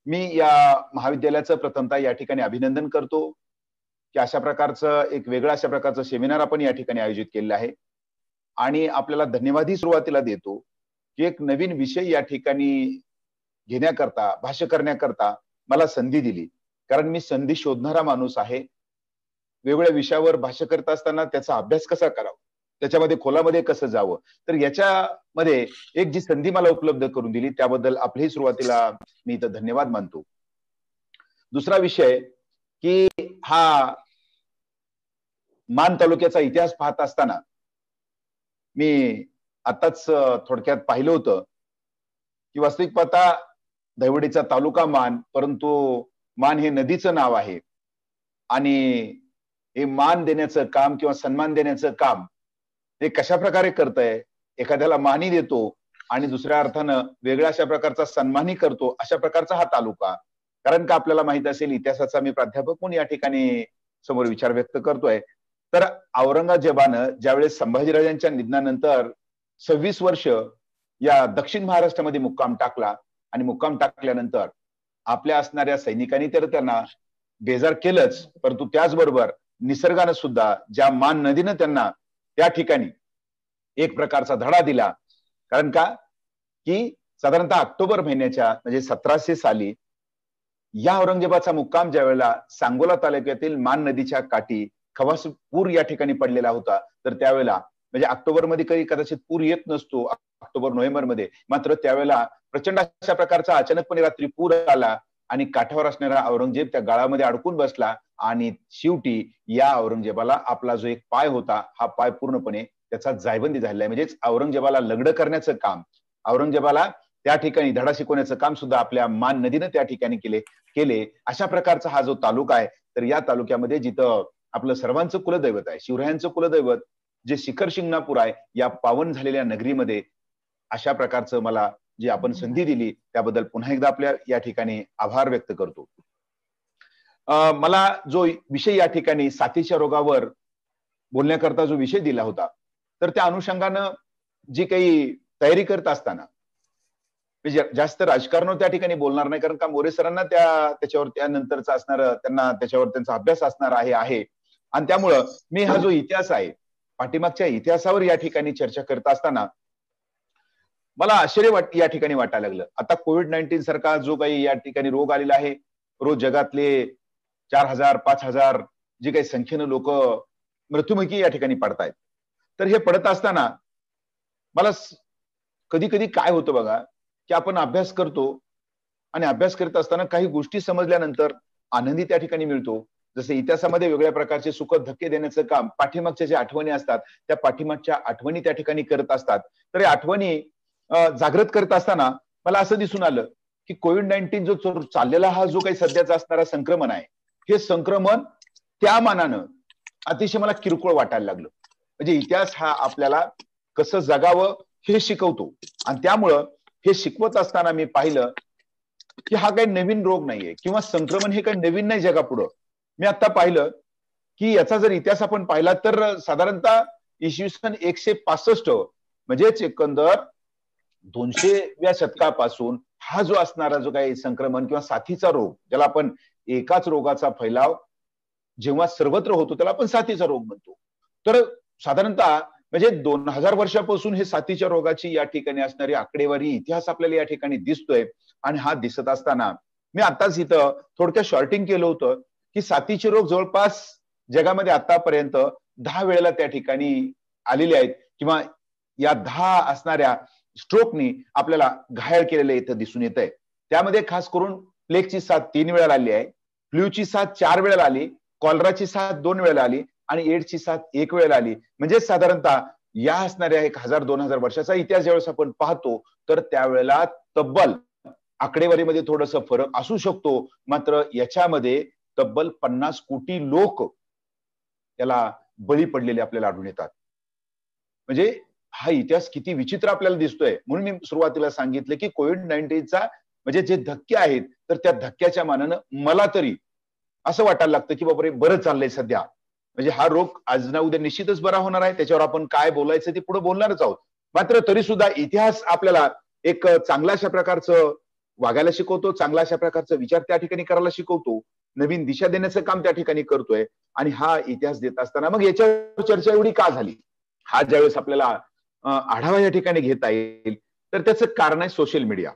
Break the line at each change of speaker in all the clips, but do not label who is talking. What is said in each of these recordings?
मी या महाविद्यालयाचं प्रथमतः या ठिकाणी अभिनंदन करतो की अशा प्रकारचं एक वेगळं अशा प्रकारचं सेमिनार आपण या ठिकाणी आयोजित केलेलं आहे आणि आपल्याला धन्यवादही सुरुवातीला देतो की एक नवीन विषय या ठिकाणी घेण्याकरता भाष्य करण्याकरता मला संधी दिली. कारण मी संधी शोधणारा माणूस आहे. वेगवेगळ्या विषयावर भाष्य करत असताना त्याचा अभ्यास कसा करावा, त्याच्यामध्ये खोलामध्ये कसं जावं, तर याच्यामध्ये एक जी संधी मला उपलब्ध करून दिली त्याबद्दल आपलेही सुरुवातीला मी इथं धन्यवाद मानतो. दुसरा विषय की हा मान तालुक्याचा इतिहास पाहत असताना मी आताच थोडक्यात पाहिलं होतं की वास्तविक पाहता दहिवडीचा तालुका मान, परंतु मान हे नदीचं नाव आहे आणि हे मान देण्याचं काम किंवा सन्मान देण्याचं काम हे कशा प्रकारे करतंय, एखाद्याला मानही देतो आणि दुसऱ्या अर्थानं वेगळ्या अशा प्रकारचा सन्मानही करतो, अशा प्रकारचा हा तालुका. कारण का आपल्याला माहित असेल इतिहासाचा मी प्राध्यापक म्हणून या ठिकाणी समोर विचार व्यक्त करतोय. तर औरंगजेबानं ज्यावेळेस संभाजीराजांच्या निधनानंतर 26 वर्ष या दक्षिण महाराष्ट्रामध्ये मुक्काम टाकला आणि मुक्काम टाकल्यानंतर आपल्या असणाऱ्या सैनिकांनी तर त्यांना बेजार केलंच, परंतु त्याचबरोबर निसर्गानं सुद्धा ज्या मान नदीनं त्यांना त्या ठिकाणी एक प्रकारचा धडा दिला. कारण का की साधारणतः ऑक्टोबर महिन्याच्या म्हणजे 1700 साली या औरंगजेबाचा मुक्काम ज्या वेळेला सांगोला तालुक्यातील मान नदीच्या काठी खवास पूर या ठिकाणी पडलेला होता, तर त्यावेळेला म्हणजे ऑक्टोबर मध्ये काही कदाचित पूर येत नसतो, ऑक्टोबर नोव्हेंबर मध्ये, मात्र त्यावेळेला प्रचंड अशा प्रकारचा अचानकपणे रात्री पूर आला आणि काठावर असणारा औरंगजेब त्या गाळामध्ये अडकून बसला आणि शेवटी या औरंगजेबाला आपला जो एक पाय होता हा पाय पूर्णपणे त्याचा जायबंदी झालेला आहे. म्हणजेच औरंगजेबाला लग्न करण्याचं काम, औरंगजेबाला त्या ठिकाणी धडा शिकवण्याचं काम सुद्धा आपल्या मान नदीनं त्या ठिकाणी केले. अशा प्रकारचा हा जो तालुका आहे, तर या तालुक्यामध्ये जिथं आपलं सर्वांचं कुलदैवत आहे, शिवरायांचं कुलदैवत जे शिखर शिंगणापूर आहे, या पावन झालेल्या नगरीमध्ये अशा प्रकारचं मला जी आपण संधी दिली त्याबद्दल पुन्हा एकदा आपल्या या ठिकाणी आभार व्यक्त करतो. मला जो विषय या ठिकाणी साथीच्या रोगावर बोलण्याकरता जो विषय दिला होता, तर त्या अनुषंगानं जी काही तयारी करत असताना जास्त राजकारण त्या ठिकाणी बोलणार नाही, कारण का मोरे सरांना त्याच्यावर त्यानंतरचा असणार त्यांना त्याच्यावर त्यांचा अभ्यास असणार आहे आणि त्यामुळं मी हा जो इतिहास आहे पाठीमागच्या इतिहासावर या ठिकाणी चर्चा करत असताना मला आश्चर्य या ठिकाणी वाटायला लागलं. आता कोविड-19 सारखा जो काही या ठिकाणी रोग आलेला आहे, रोज जगातले 4000 5000 जे काही संख्येनं लोक मृत्युमुखी या ठिकाणी पडतायत. तर हे पडत असताना मला कधी कधी काय होतं बघा की आपण अभ्यास करतो आणि अभ्यास करत असताना काही गोष्टी समजल्यानंतर आनंदी त्या ठिकाणी मिळतो. जसे इतिहासामध्ये वेगळ्या प्रकारचे सुखद धक्के देण्याचं काम पाठीमागच्या ज्या आठवणी असतात त्या पाठीमागच्या आठवणी त्या ठिकाणी करत असतात. तर या आठवणी जागृत करत असताना मला असं दिसून आलं की कोविड-19 जो चाललेला हा जो काही सध्याचा असणारा संक्रमण आहे, हे संक्रमण त्या मानानं अतिशय मला किरकोळ वाटायला लागलं. म्हणजे इतिहास हा आपल्याला कसं जगावं हे शिकवतो आणि त्यामुळं हे शिकवत असताना मी पाहिलं की हा काही नवीन रोग नाहीये किंवा संक्रमण हे काही नवीन नाही जगापुढं. मी आता पाहिलं की याचा जर इतिहास आपण पाहिला तर साधारणतः इसवी सन 165 म्हणजेच एकंदर 200व्या शतकापासून हा जो असणारा जो काही संक्रमण किंवा साथीचा रोग, ज्याला आपण एकाच रोगाचा फैलाव जेव्हा सर्वत्र होतो त्याला आपण साथीचा रोग म्हणतो. तर साधारणतः म्हणजे 2000 वर्षापासून हे साथीच्या रोगाची या ठिकाणी असणारी आकडेवारी इतिहास आपल्याला या ठिकाणी दिसतोय. आणि हा दिसत असताना मी आताच इथं थोडक्यात शॉर्टिंग केलं होतं की साथीचे रोग जवळपास जगामध्ये आतापर्यंत 10 वेळेला त्या ठिकाणी आलेले आहेत किंवा या 10 असणाऱ्या स्ट्रोकनी आपल्याला घायल केलेलं इथं दिसून येत आहे. त्यामध्ये खास करून प्लेगची साथ 3 वेळा आली आहे, फ्ल्यूची साथ 4 वेळा आली, कॉलराची साथ 2 वेळा आली आणि एड्सची साथ 1 वेळा आली. म्हणजे साधारणतः या असणाऱ्या 1000-2000 वर्षाचा इतिहास ज्यावेळेस आपण पाहतो तर त्यावेळेला तब्बल आकडेवारीमध्ये थोडंसं फरक असू शकतो, मात्र याच्यामध्ये तब्बल 50 कोटी लोक याला बळी पडलेले आपल्याला आढळून येतात. म्हणजे हा इतिहास किती विचित्र आपल्याला दिसतोय. म्हणून मी सुरुवातीला सांगितलं की कोविड-19चा म्हणजे जे धक्के आहेत तर त्या धक्क्याच्या मानानं मला तरी असं वाटायला लागतं की बापरे बरं चाललंय सध्या. म्हणजे हा रोग आज ना उद्या निश्चितच बरा होणार आहे, त्याच्यावर आपण काय बोलायचं ते पुढे बोलणारच आहोत. मात्र तरी सुद्धा इतिहास आपल्याला एक चांगल्या अशा प्रकारचं वागायला शिकवतो, चांगला अशा प्रकारचा विचार त्या ठिकाणी करायला शिकवतो, नवीन दिशा देण्याचं काम त्या ठिकाणी करतोय. आणि हा इतिहास देत असताना मग याच्यावर चर्चा एवढी का झाली, हा ज्यावेळेस आपल्याला आढावा या ठिकाणी घेता येईल, तर त्याचं कारण आहे सोशल मीडिया.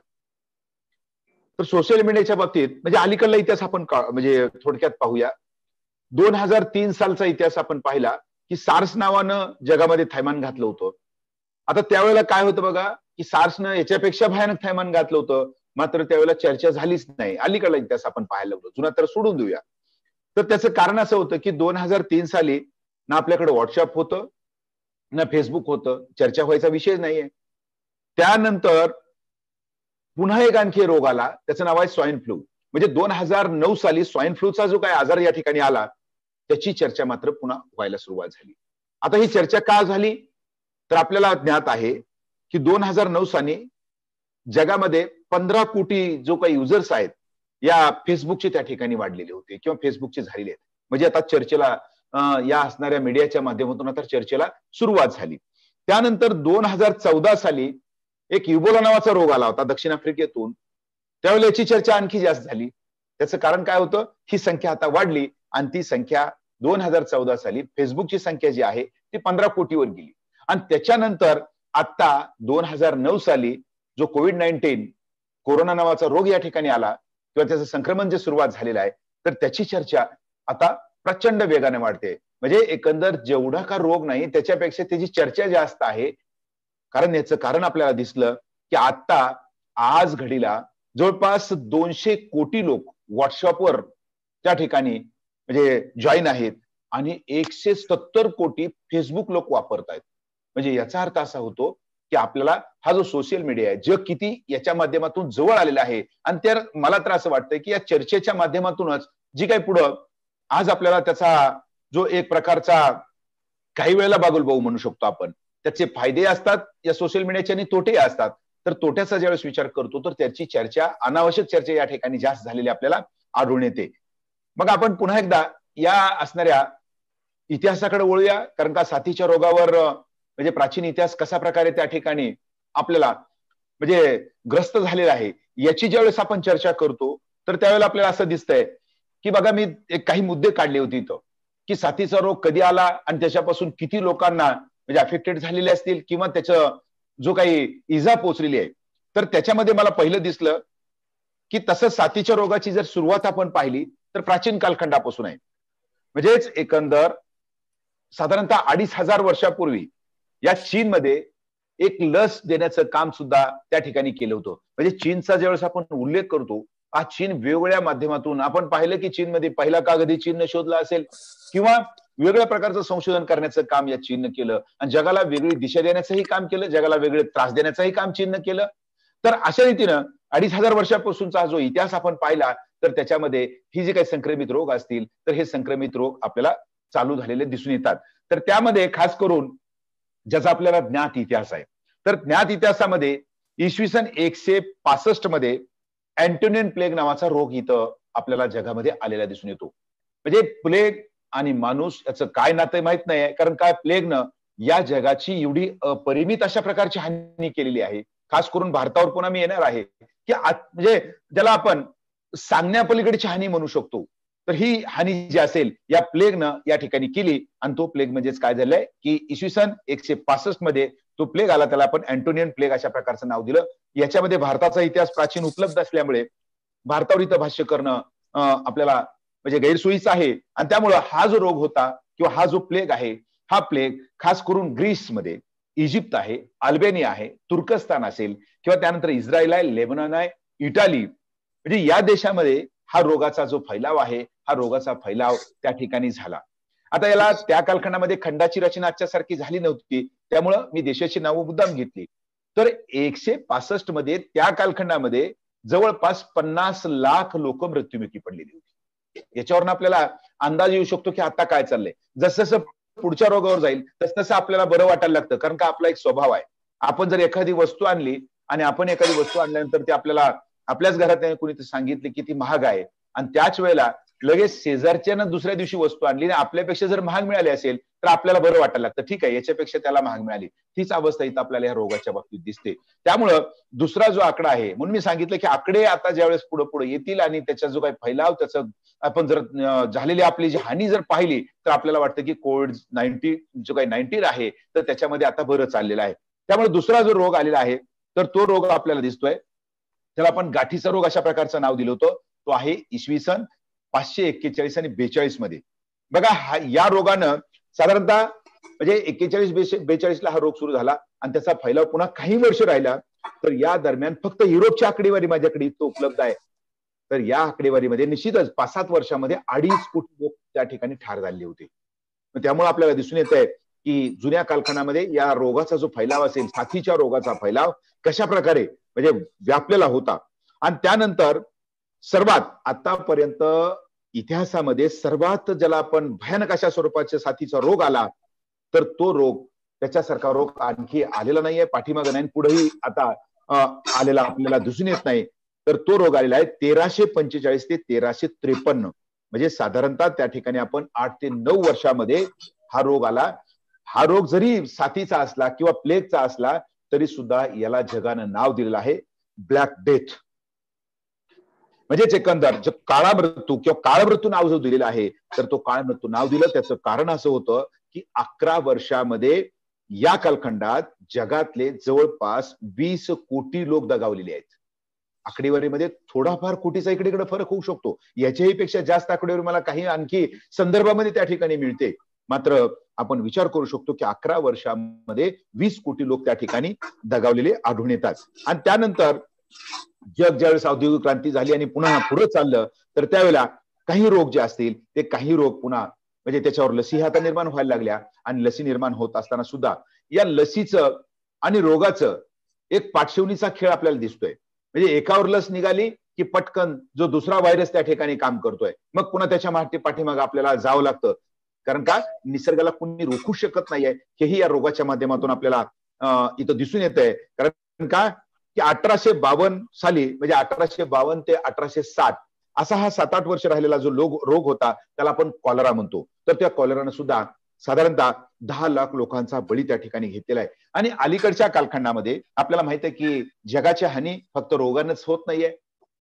तर सोशल मीडियाच्या बाबतीत म्हणजे अलीकडला इतिहास आपण म्हणजे थोडक्यात पाहूया. 2003 सालचा इतिहास आपण पाहिला की सार्स नावानं जगामध्ये थैमान घातलं होतं. आता त्यावेळेला काय होतं बघा, की सार्सनं याच्यापेक्षा भयानक थैमान घातलं होतं, मात्र त्यावेळेला चर्चा झालीच नाही. अलीकडला इतिहास आपण पाहायला लागलो, जुना तर सोडून देऊया. तर त्याचं कारण असं होतं की 2003 साली ना आपल्याकडे व्हॉट्सअप होतं, ना फेसबुक होतं, चर्चा व्हायचा विषय नाहीये. त्यानंतर पुन्हा एक आणखी रोग आला, त्याचं नाव आहे स्वाईन फ्लू. म्हणजे 2009 साली स्वाईन फ्लूचा जो काही आजार या ठिकाणी आला, त्याची चर्चा मात्र पुन्हा व्हायला सुरुवात झाली. आता ही चर्चा का झाली, तर आपल्याला ज्ञात आहे की 2009 साली जगामध्ये 15 कोटी जो काही युजर्स आहेत या फेसबुकचे त्या ठिकाणी वाढलेले होते किंवा फेसबुकचे झालेले आहेत. म्हणजे आता चर्चेला या असणाऱ्या मीडियाच्या माध्यमातून आता चर्चेला सुरुवात झाली. त्यानंतर 2014 साली एक इबोला नावाचा रोग आला होता दक्षिण आफ्रिकेतून. त्यावेळेला याची चर्चा आणखी जास्त झाली. त्याचं कारण काय होतं, ही संख्या आता वाढली आणि ती संख्या 2014 साली फेसबुकची संख्या जी आहे ती 15 कोटीवर गेली. आणि त्याच्यानंतर आता 2009 साली जो कोविड-19 कोरोना नावाचा रोग या ठिकाणी आला किंवा त्याचं संक्रमण जे सुरुवात झालेलं आहे, तर त्याची चर्चा आता प्रचंड वेगाने वाढते. म्हणजे एकंदर जेवढा का रोग नाही त्याच्यापेक्षा त्याची चर्चा जास्त आहे. कारण याचं कारण आपल्याला दिसलं की आता आज घडीला जवळपास 200 कोटी लोक व्हॉट्सअपवर त्या ठिकाणी म्हणजे जॉईन आहेत आणि 170 कोटी फेसबुक लोक वापरतायत. म्हणजे याचा अर्थ असा होतो की आपल्याला हा जो सोशल मीडिया आहे जग किती याच्या माध्यमातून जवळ आलेला आहे. आणि त्या मला तर असं वाटतंय की या चर्चेच्या माध्यमातूनच जी काही पुढं आज आपल्याला त्याचा जो एक प्रकारचा काही वेळेला बागुलभाऊ म्हणू शकतो आपण, त्याचे फायदे असतात या सोशल मीडियाचे आणि तोटेही असतात. तर तोट्याचा ज्यावेळेस विचार करतो तर त्याची चर्चा, अनावश्यक चर्चा या ठिकाणी जास्त झालेली आपल्याला आढळून येते. मग आपण पुन्हा एकदा या असणाऱ्या इतिहासाकडे वळूया, कारण का साथीच्या रोगावर म्हणजे प्राचीन इतिहास कशा प्रकारे त्या ठिकाणी आपल्याला म्हणजे ग्रस्त झालेला आहे याची ज्यावेळेस आपण चर्चा करतो तर त्यावेळेला आपल्याला असं दिसतंय की बघा, मी एक काही मुद्दे काढले होते इथं की साथीचा रोग कधी आला आणि त्याच्यापासून किती लोकांना म्हणजे अफेक्टेड झालेले असतील किंवा त्याचं जो काही इजा पोचलेली आहे. तर त्याच्यामध्ये मला पहिलं दिसलं की तसं साथीच्या रोगाची जर सुरुवात आपण पाहिली तर प्राचीन कालखंडापासून आहे. म्हणजेच एकंदर साधारणतः 2500 वर्षापूर्वी या चीनमध्ये एक लस देण्याचं काम सुद्धा त्या ठिकाणी केलं होतं. म्हणजे चीनचा ज्यावेळेस आपण उल्लेख करतो, हा चीन वेगवेगळ्या माध्यमातून आपण पाहिलं की चीनमध्ये पहिला कागदी चीननं शोधला असेल किंवा वेगळ्या प्रकारचं संशोधन करण्याचं काम या चीननं केलं आणि जगाला वेगळी दिशा देण्याचंही काम केलं, जगाला वेगळे त्रास देण्याचंही काम चीननं केलं. तर अशा रीतीनं 2500 वर्षापासूनचा जो इतिहास आपण पाहिला तर त्याच्यामध्ये ही जे काही संक्रमित रोग असतील तर हे संक्रमित रोग आपल्याला चालू झालेले दिसून येतात. तर त्यामध्ये खास करून ज्याचा आपल्याला ज्ञात इतिहास आहे, तर ज्ञात इतिहासामध्ये इसवी सन 165 मध्ये अँटोनियन प्लेग नावाचा रोग इथं आपल्याला जगामध्ये आलेला दिसून येतो. म्हणजे प्लेग आणि माणूस याचं काय नातं माहित नाही, कारण काय प्लेगनं या जगाची एवढी अपरिमित अशा प्रकारची हानी केलेली आहे. खास करून भारतावर पुन्हा मी येणार आहे की म्हणजे ज्याला आपण सांगण्यापलीकडची हानी म्हणू शकतो. तर ही हानी जी असेल या प्लेगनं या ठिकाणी केली आणि तो प्लेग म्हणजेच काय झालंय की इसवी सन 165 मध्ये तो प्लेग आला, त्याला आपण अँटोनियन प्लेग अशा प्रकारचं नाव दिलं. याच्यामध्ये भारताचा इतिहास प्राचीन उपलब्ध असल्यामुळे भारतावर इथं भाष्य करणं आपल्याला म्हणजे गैरसोयीचं आहे. आणि त्यामुळं हा जो रोग होता किंवा हा जो प्लेग आहे, हा प्लेग खास करून ग्रीसमध्ये, इजिप्त आहे, अल्बेनिया आहे, तुर्कस्तान असेल किंवा त्यानंतर इस्रायल आहे, लेबनॉन आहे, इटाली, म्हणजे या देशामध्ये हा रोगाचा जो फैलाव आहे, हा रोगाचा फैलाव त्या ठिकाणी झाला. आता याला त्या कालखंडामध्ये खंडाची रचना आजच्यासारखी झाली नव्हती, त्यामुळं मी देशाची नावं मुद्दाम घेतली. तर 165 मध्ये त्या कालखंडामध्ये जवळपास 50 लाख लोक मृत्युमुखी पडलेली होती. याच्यावरून आपल्याला अंदाज येऊ शकतो की आता काय चाललंय. जसं जसं पुढच्या रोगावर जाईल तसं तसं आपल्याला बरं वाटायला लागतं, कारण का आपला एक स्वभाव आहे. आपण जर एखादी वस्तू आणली आणि आपण एखादी वस्तू आणल्यानंतर ती आपल्याला आपल्याच घरात कुणी सांगितली की ती महाग आहे आणि त्याच वेळेला लगेच शेजारच्यानं दुसऱ्या दिवशी वस्तू आणली आणि आपल्यापेक्षा जर महाग मिळाली असेल तर आपल्याला बरं वाटायला लागतं, ठीक आहे याच्यापेक्षा त्याला महाग मिळाली. तीच अवस्था इथं आपल्याला या रोगाच्या बाबतीत दिसते. त्यामुळं दुसरा जो आकडा आहे, म्हणून मी सांगितलं की आकडे आता ज्यावेळेस पुढे पुढे येतील आणि त्याचा जो काही फैलाव, त्याचं आपण जर झालेली आपली जी हानी जर पाहिली तर आपल्याला वाटतं की कोविड-19 जो काही 19 आहे तर त्याच्यामध्ये आता बरं चाललेलं आहे. त्यामुळे दुसरा जो रोग आलेला आहे तर तो रोग आपल्याला दिसतोय, त्याला आपण गाठीचा रोग अशा प्रकारचं नाव दिलं होतं. तो आहे इसवी सन 541 आणि 42 मध्ये. बघा या रोगानं साधारणतः म्हणजे 41-42 ला हा रोग सुरू झाला आणि त्याचा फैलाव पुन्हा काही वर्ष राहिला. तर या दरम्यान फक्त युरोपची आकडेवारी माझ्याकडे इथं उपलब्ध आहे. तर या आकडेवारीमध्ये निश्चितच 5-7 वर्षामध्ये 2.5 कोटी लोक त्या ठिकाणी ठार झाले होते. त्यामुळे आपल्याला दिसून येत आहे की जुन्या कालखंडामध्ये या रोगाचा जो फैलाव असेल, साथीच्या रोगाचा फैलाव कशा प्रकारे म्हणजे व्यापलेला होता. आणि त्यानंतर सर्वात आतापर्यंत इतिहासामध्ये सर्वात ज्याला आपण भयानक अशा स्वरूपाच्या साथीचा रोग आला तर तो रोग, त्याच्यासारखा रोग आणखी आलेला नाहीये, पाठीमागे नाही, पुढेही आता आलेला आपल्याला दिसून येत नाही. तर तो रोग आलेला आहे 1345 ते 1353, म्हणजे साधारणतः त्या ठिकाणी आपण 8 ते 9 वर्षामध्ये हा रोग आला. हा रोग जरी साथीचा असला किंवा प्लेगचा असला तरी सुद्धा याला जगानं नाव दिलेलं आहे ब्लॅक डेथ. म्हणजेच एकंदर जो काळा मृत्यू किंवा काळ मृत्यू नाव जो दिलेलं आहे तर तो काळ मृत्यू नाव दिलं त्याचं कारण असं होतं की 11 वर्षामध्ये या कालखंडात जगातले जवळपास 20 कोटी लोक दगावलेले आहेत. आकडेवारीमध्ये थोडाफार कोटीचा इकडे फरक होऊ शकतो, याच्याही पेक्षा जास्त आकडेवारी मला काही आणखी संदर्भामध्ये त्या ठिकाणी मिळते. मात्र आपण विचार करू शकतो की 11 वर्षामध्ये 20 कोटी लोक त्या ठिकाणी दगावलेले आढळून येतात. आणि त्यानंतर जग ज्यावेळेस औद्योगिक क्रांती झाली आणि पुन्हा पुढे चाललं तर त्यावेळेला काही रोग जे असतील ते काही रोग पुन्हा म्हणजे त्याच्यावर लसी आता निर्माण व्हायला लागल्या. आणि लसी निर्माण होत असताना सुद्धा या लसीचं आणि रोगाचं एक पाठशिवणीचा खेळ आपल्याला दिसतोय. म्हणजे एकावर लस निघाली की पटकन जो दुसरा व्हायरस त्या ठिकाणी काम करतोय, मग पुन्हा त्याच्या पाठीमागे आपल्याला जावं लागतं. कारण का निसर्गाला कुणी रोखू शकत नाहीये, हेही या रोगाच्या माध्यमातून आपल्याला इथं दिसून येत आहे. कारण का की 1852 साली म्हणजे 1852 ते 1860 असा हा 7-8 वर्ष राहिलेला जो रोग होता त्याला आपण कॉलरा म्हणतो. तर त्या कॉलरानं सुद्धा साधारणतः 10 लाख लोकांचा बळी त्या ठिकाणी घेतलेला आहे. आणि अलीकडच्या कालखंडामध्ये आपल्याला माहित आहे की जगाची हानी फक्त रोगानंच होत नाहीये.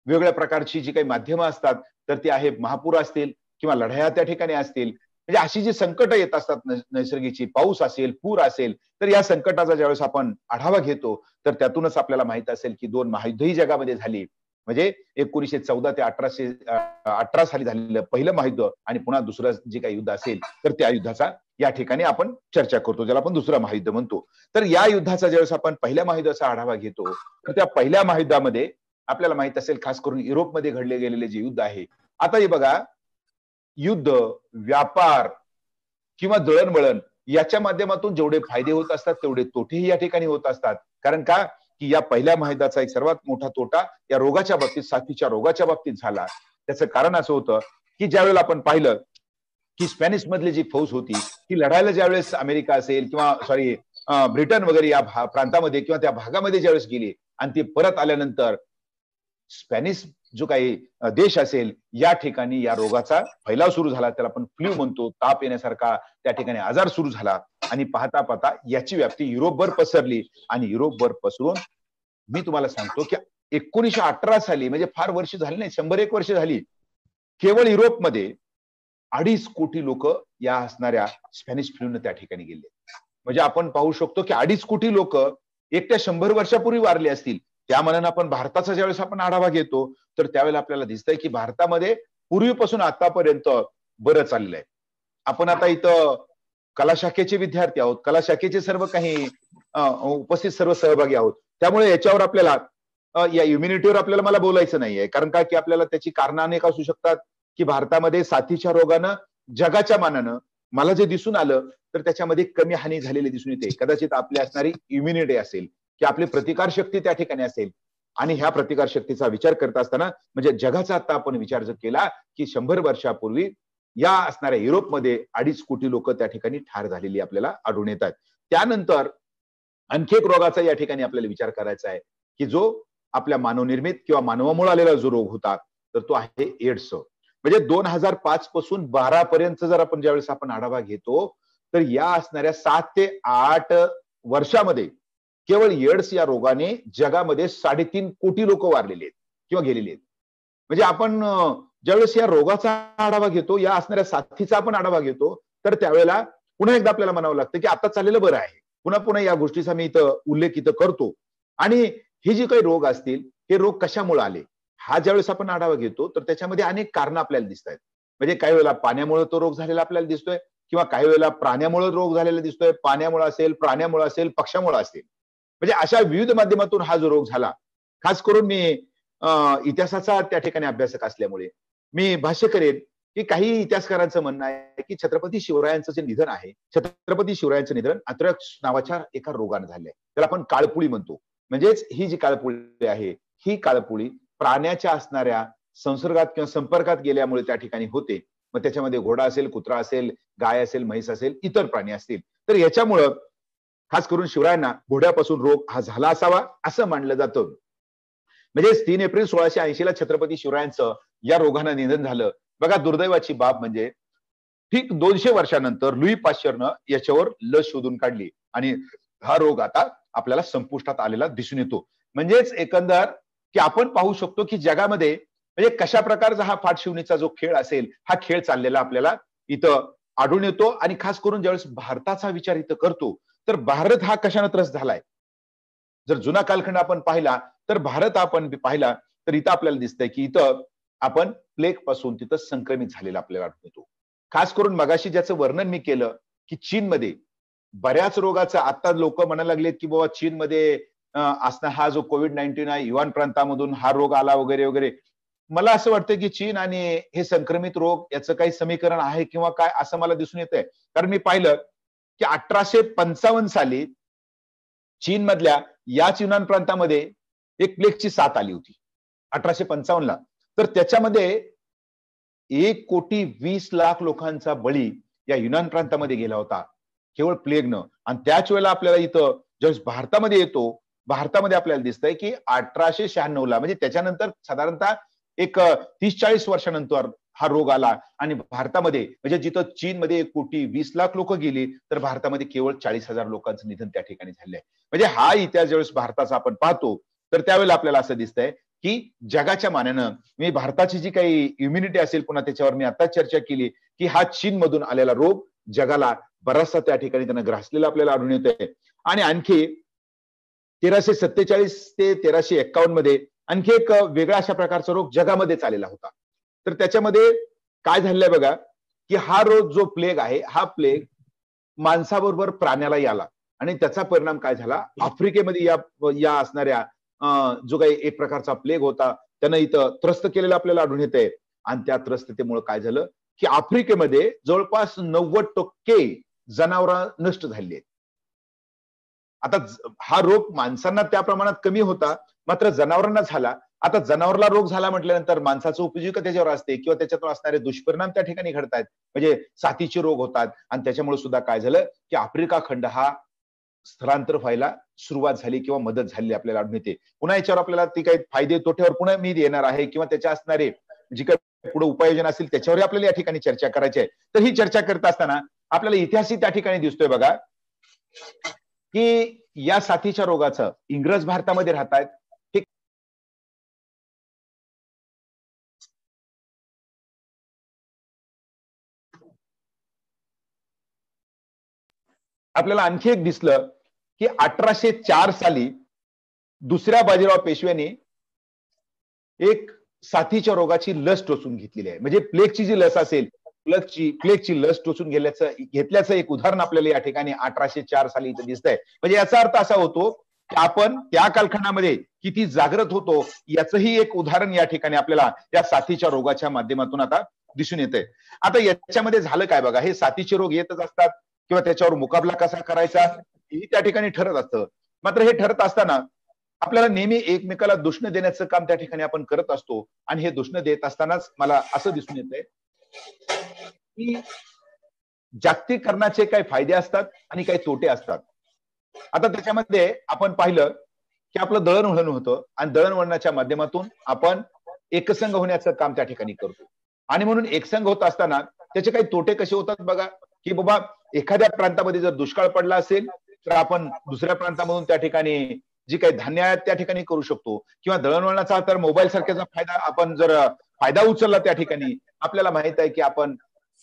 वेगवेगळ्या प्रकारची जी काही माध्यमं असतात तर ती आहे महापूर असतील किंवा लढाया त्या ठिकाणी असतील, म्हणजे अशी जी संकट येत असतात नैसर्गिक, पाऊस असेल, पूर असेल, तर या संकटाचा ज्यावेळेस आपण आढावा घेतो तर त्यातूनच आपल्याला माहित असेल की 2 महायुद्धही जगामध्ये झाली. म्हणजे 1914 ते 1818 साली झालेलं पहिलं महायुद्ध आणि पुन्हा दुसरं जे काही युद्ध असेल तर त्या युद्धाचा या ठिकाणी आपण चर्चा करतो, ज्याला आपण दुसरं महायुद्ध म्हणतो. तर या युद्धाचा ज्यावेळेस आपण पहिल्या महायुद्धाचा आढावा घेतो तर त्या पहिल्या महायुद्धामध्ये आपल्याला माहित असेल खास करून युरोपमध्ये घडले गेलेले जे युद्ध आहे. आता हे बघा, युद्ध, व्यापार किंवा दळणवळण याच्या माध्यमातून जेवढे फायदे होत असतात तेवढे तोटेही या ठिकाणी होत असतात. कारण का की या पहिल्या महायुद्धाचा एक सर्वात मोठा तोटा या रोगाच्या बाबतीत, साथीच्या रोगाच्या बाबतीत झाला. त्याचं कारण असं होतं की ज्यावेळेला आपण पाहिलं की स्पॅनिश मधली जी फौज होती ती लढायला ज्यावेळेस अमेरिका असेल किंवा ब्रिटन वगैरे या प्रांतामध्ये किंवा त्या भागामध्ये ज्यावेळेस गेली आणि ती परत आल्यानंतर स्पॅनिश जो काही देश असेल या ठिकाणी या रोगाचा फैलाव सुरू झाला. त्याला आपण फ्लू म्हणतो, ताप येण्यासारखा त्या ठिकाणी आजार सुरू झाला आणि पाहता पाहता याची व्याप्ती युरोपभर पसरली. आणि युरोपभर पसरून मी तुम्हाला सांगतो की 1918 साली, म्हणजे फार वर्ष झाली नाही, 101 वर्ष झाली, केवळ युरोपमध्ये 2.5 कोटी लोक या असणाऱ्या स्पॅनिश फ्लूने त्या ठिकाणी गेले. म्हणजे आपण पाहू शकतो की 2.5 कोटी लोक एकट्या 100 वर्षापूर्वी वारले असतील. त्या मनानं आपण भारताचा ज्यावेळेस आपण आढावा घेतो तर त्यावेळेला आपल्याला दिसतंय की भारतामध्ये पूर्वीपासून आतापर्यंत बरं चाललंय. आपण आता इथं कला शाखेचे विद्यार्थी आहोत, कला शाखेचे सर्व काही उपस्थित सर्व सहभागी आहोत. त्यामुळे याच्यावर आपल्याला या इम्युनिटीवर आपल्याला मला बोलायचं नाहीये. कारण काय की आपल्याला त्याची कारणं अनेक असू शकतात की भारतामध्ये साथीच्या रोगानं जगाच्या मानानं मला जे दिसून आलं तर त्याच्यामध्ये कमी हानी झालेली दिसून येते. कदाचित आपली असणारी इम्युनिटी असेल की आपली प्रतिकार शक्ती त्या ठिकाणी असेल. आणि ह्या प्रतिकार शक्तीचा विचार करत असताना म्हणजे जगाचा आता आपण विचार जर केला की 100 वर्षापूर्वी या असणाऱ्या युरोपमध्ये 2.5 कोटी लोक त्या ठिकाणी ठार झालेली आपल्याला आढळून येतात. त्यानंतर आणखी एक रोगाचा या ठिकाणी आपल्याला विचार करायचा आहे की जो आपल्या मानवनिर्मित किंवा मानवामुळे आलेला जो रोग होता तर तो आहे एड्स. म्हणजे 2005 पासून 12 पर्यंत जर आपण ज्यावेळेस आपण आढावा घेतो, तर या असणाऱ्या 7 ते 8 वर्षामध्ये केवळ एड्स या रोगाने जगामध्ये 3.5 कोटी लोक वारलेले आहेत किंवा गेलेले आहेत. म्हणजे आपण ज्यावेळेस या रोगाचा आढावा घेतो, या असणाऱ्या साथीचा आपण आढावा घेतो, तर त्यावेळेला पुन्हा एकदा आपल्याला म्हणावं लागतं की आता चाललेलं बरं आहे. पुन्हा पुन्हा या गोष्टीचा मी इथं उल्लेख इथं करतो. आणि हे जे काही रोग असतील, हे रोग कशामुळे आले, हा ज्यावेळेस आपण आढावा घेतो, तर त्याच्यामध्ये अनेक कारणं आपल्याला दिसत आहेत. म्हणजे काही वेळेला पाण्यामुळे तो रोग झालेला आपल्याला दिसतोय, किंवा काही वेळेला प्राण्यामुळे रोग झालेला दिसतोय. पाण्यामुळे असेल, प्राण्यामुळे असेल, पक्षामुळे असेल. म्हणजे अशा विविध माध्यमातून हा जो रोग झाला, खास करून मी इतिहासाचा त्या ठिकाणी अभ्यासक असल्यामुळे मी भाष्य करेन की काही इतिहासकारांचं म्हणणं आहे की छत्रपती शिवरायांचं जे निधन आहे, छत्रपती शिवरायांचं निधन अँथ्रॅक्स नावाच्या एका रोगाने झालंय. त्याला आपण काळपुळी म्हणतो. म्हणजेच ही जी काळपुळी आहे, ही काळपुळी प्राण्याच्या असणाऱ्या संसर्गात किंवा संपर्कात गेल्यामुळे त्या ठिकाणी होते. मग त्याच्यामध्ये घोडा असेल, कुत्रा असेल, गाय असेल, म्हैस असेल, इतर प्राणी असतील. तर याच्यामुळं खास करून शिवरायांना घोड्यापासून रोग हा झाला असावा असं मानलं जातं. म्हणजे 3 एप्रिल 1680 ला छत्रपती शिवरायांचं या रोगानं निधन झालं. बघा, दुर्दैवाची बाब म्हणजे ठीक 200 वर्षानंतर लुई पाश्चरनं याच्यावर लस शोधून काढली आणि हा रोग आता आपल्याला संपुष्टात आलेला दिसून येतो. म्हणजेच एकंदर की आपण पाहू शकतो की जगामध्ये म्हणजे कशा प्रकारचा हा फाटशिवणीचा जो खेळ असेल, हा खेळ चाललेला आपल्याला इथं आढळून येतो. आणि खास करून ज्यावेळेस भारताचा विचार इथं करतो, तर भारत हा कशाने त्रस्त झालाय. जर जुना कालखंड आपण पाहिला, तर भारत आपण पाहिला तर इथं आपल्याला दिसतंय की इथं आपण प्लेग पासून तिथं संक्रमित झालेला आपल्याला आढळून येतो. खास करून मगाशी ज्याचं वर्णन मी केलं की चीनमध्ये बऱ्याच रोगाचं आता लोक म्हणायला लागलेत की बाबा चीनमध्ये असणं हा जो कोविड-19 आहे, युहान प्रांतामधून हा रोग आला वगैरे वगैरे. मला असं वाटतं की चीन आणि हे संक्रमित रोग याचं काही समीकरण आहे किंवा काय असं मला दिसून येतंय. कारण मी पाहिलं की 1855 साली चीन मधल्या याच युनान प्रांतामध्ये एक प्लेगची साथ आली होती 1855 ला. तर त्याच्यामध्ये 1,20,00,000 लोकांचा बळी या युनान प्रांतामध्ये गेला होता केवळ प्लेगनं. आणि त्याच वेळेला आपल्याला इथं ज्यावेळेस भारतामध्ये येतो, भारतामध्ये आपल्याला दिसतंय की 1896 ला म्हणजे त्याच्यानंतर साधारणतः एक 30-40 वर्षानंतर हा रोग आला. आणि भारतामध्ये म्हणजे जिथं चीनमध्ये 1,20,00,000 लोक गेली, तर भारतामध्ये केवळ 40,000 लोकांचं निधन त्या ठिकाणी झालंय. म्हणजे हा इतिहास ज्यावेळेस भारताचा आपण पाहतो, तर त्यावेळेला आपल्याला असं दिसतंय की जगाच्या मानानं मी भारताची जी काही इम्युनिटी असेल, पुन्हा त्याच्यावर मी आता चर्चा केली की हा चीन मधून आलेला रोग जगाला बराचसा त्या ठिकाणी त्यांना ग्रासलेला आपल्याला आढळून येतोय. आणि आणखी 1347 ते 1351 मध्ये आणखी एक वेगळा अशा प्रकारचा रोग जगामध्ये चाललेला होता. तर त्याच्यामध्ये काय झालंय बघा की हा रोग जो प्लेग आहे, हा प्लेग माणसाबरोबर प्राण्यालाही आला आणि त्याचा परिणाम काय झाला, आफ्रिकेमध्ये या असणाऱ्या जो काही एक प्रकारचा प्लेग होता त्यानं इथं त्रस्त केलेलं आपल्याला आढळून येतंय. आणि त्या त्रस्ततेमुळे काय झालं की आफ्रिकेमध्ये जवळपास 90% जनावरं नष्ट झाली आहेत. आता हा रोग माणसांना त्या प्रमाणात कमी होता, मात्र जनावरांना झाला. आता जनावरला रोग झाला म्हटल्यानंतर माणसाचं उपजीविका त्याच्यावर असते किंवा त्याच्यातून असणारे दुष्परिणाम त्या ठिकाणी घडतायत. म्हणजे साथीचे रोग होतात. आणि त्याच्यामुळे सुद्धा काय झालं की आफ्रिका खंड हा स्थलांतर व्हायला सुरुवात झाली किंवा मदत झाली आपल्याला आढळून येते. पुन्हा याच्यावर आपल्याला ती काही फायदे तोट्यावर पुन्हा मी येणार आहे किंवा त्याच्या असणारे जी काही पुढे उपाययोजना असतील त्याच्यावर आपल्याला या ठिकाणी चर्चा करायची आहे. तर ही चर्चा करत असताना आपल्याला इतिहासही त्या ठिकाणी दिसतोय बघा की या साथीच्या रोगाचं इंग्रज भारतामध्ये राहतायत. आपल्याला आणखी एक दिसलं की 1804 साली दुसऱ्या बाजीराव पेशव्यांनी एक साथीच्या रोगाची लस टोचून घेतलेली आहे. म्हणजे प्लेगची जी लस असेल, प्लेगची लस टोचून घेतल्याचं एक उदाहरण आपल्याला या ठिकाणी 1804 साली इथं दिसतंय. म्हणजे याचा अर्थ असा होतो की आपण त्या कालखंडामध्ये किती जागृत होतो याचंही एक उदाहरण या ठिकाणी आपल्याला या साथीच्या रोगाच्या माध्यमातून आता दिसून येतंय. आता याच्यामध्ये झालं काय बघा, हे साथीचे रोग येतच असतात किंवा त्याच्यावर मुकाबला कसा करायचा हेही त्या ठिकाणी ठरत असतं. मात्र हे ठरत असताना आपल्याला नेहमी एकमेकाला दुष्ण देण्याचं काम त्या ठिकाणी आपण करत असतो. आणि हे दुष्ण देत असतानाच मला असं दिसून येतंय की जागतिकीकरणाचे काही फायदे असतात आणि काही तोटे असतात. आता त्याच्यामध्ये आपण पाहिलं की आपलं दळणवळण होतं आणि दळणवळणाच्या माध्यमातून आपण एकसंघ होण्याचं काम त्या ठिकाणी करतो. आणि म्हणून एकसंघ होत असताना त्याचे काही तोटे कसे होतात बघा, की बाबा एखाद्या प्रांतामध्ये जर दुष्काळ पडला असेल तर आपण दुसऱ्या प्रांतामधून त्या ठिकाणी जी काही धान्य आहेत त्या ठिकाणी करू शकतो, किंवा दळणवळणाचा तर मोबाईल सारख्याचा फायदा आपण जर फायदा उचलला त्या ठिकाणी आपल्याला माहित आहे की आपण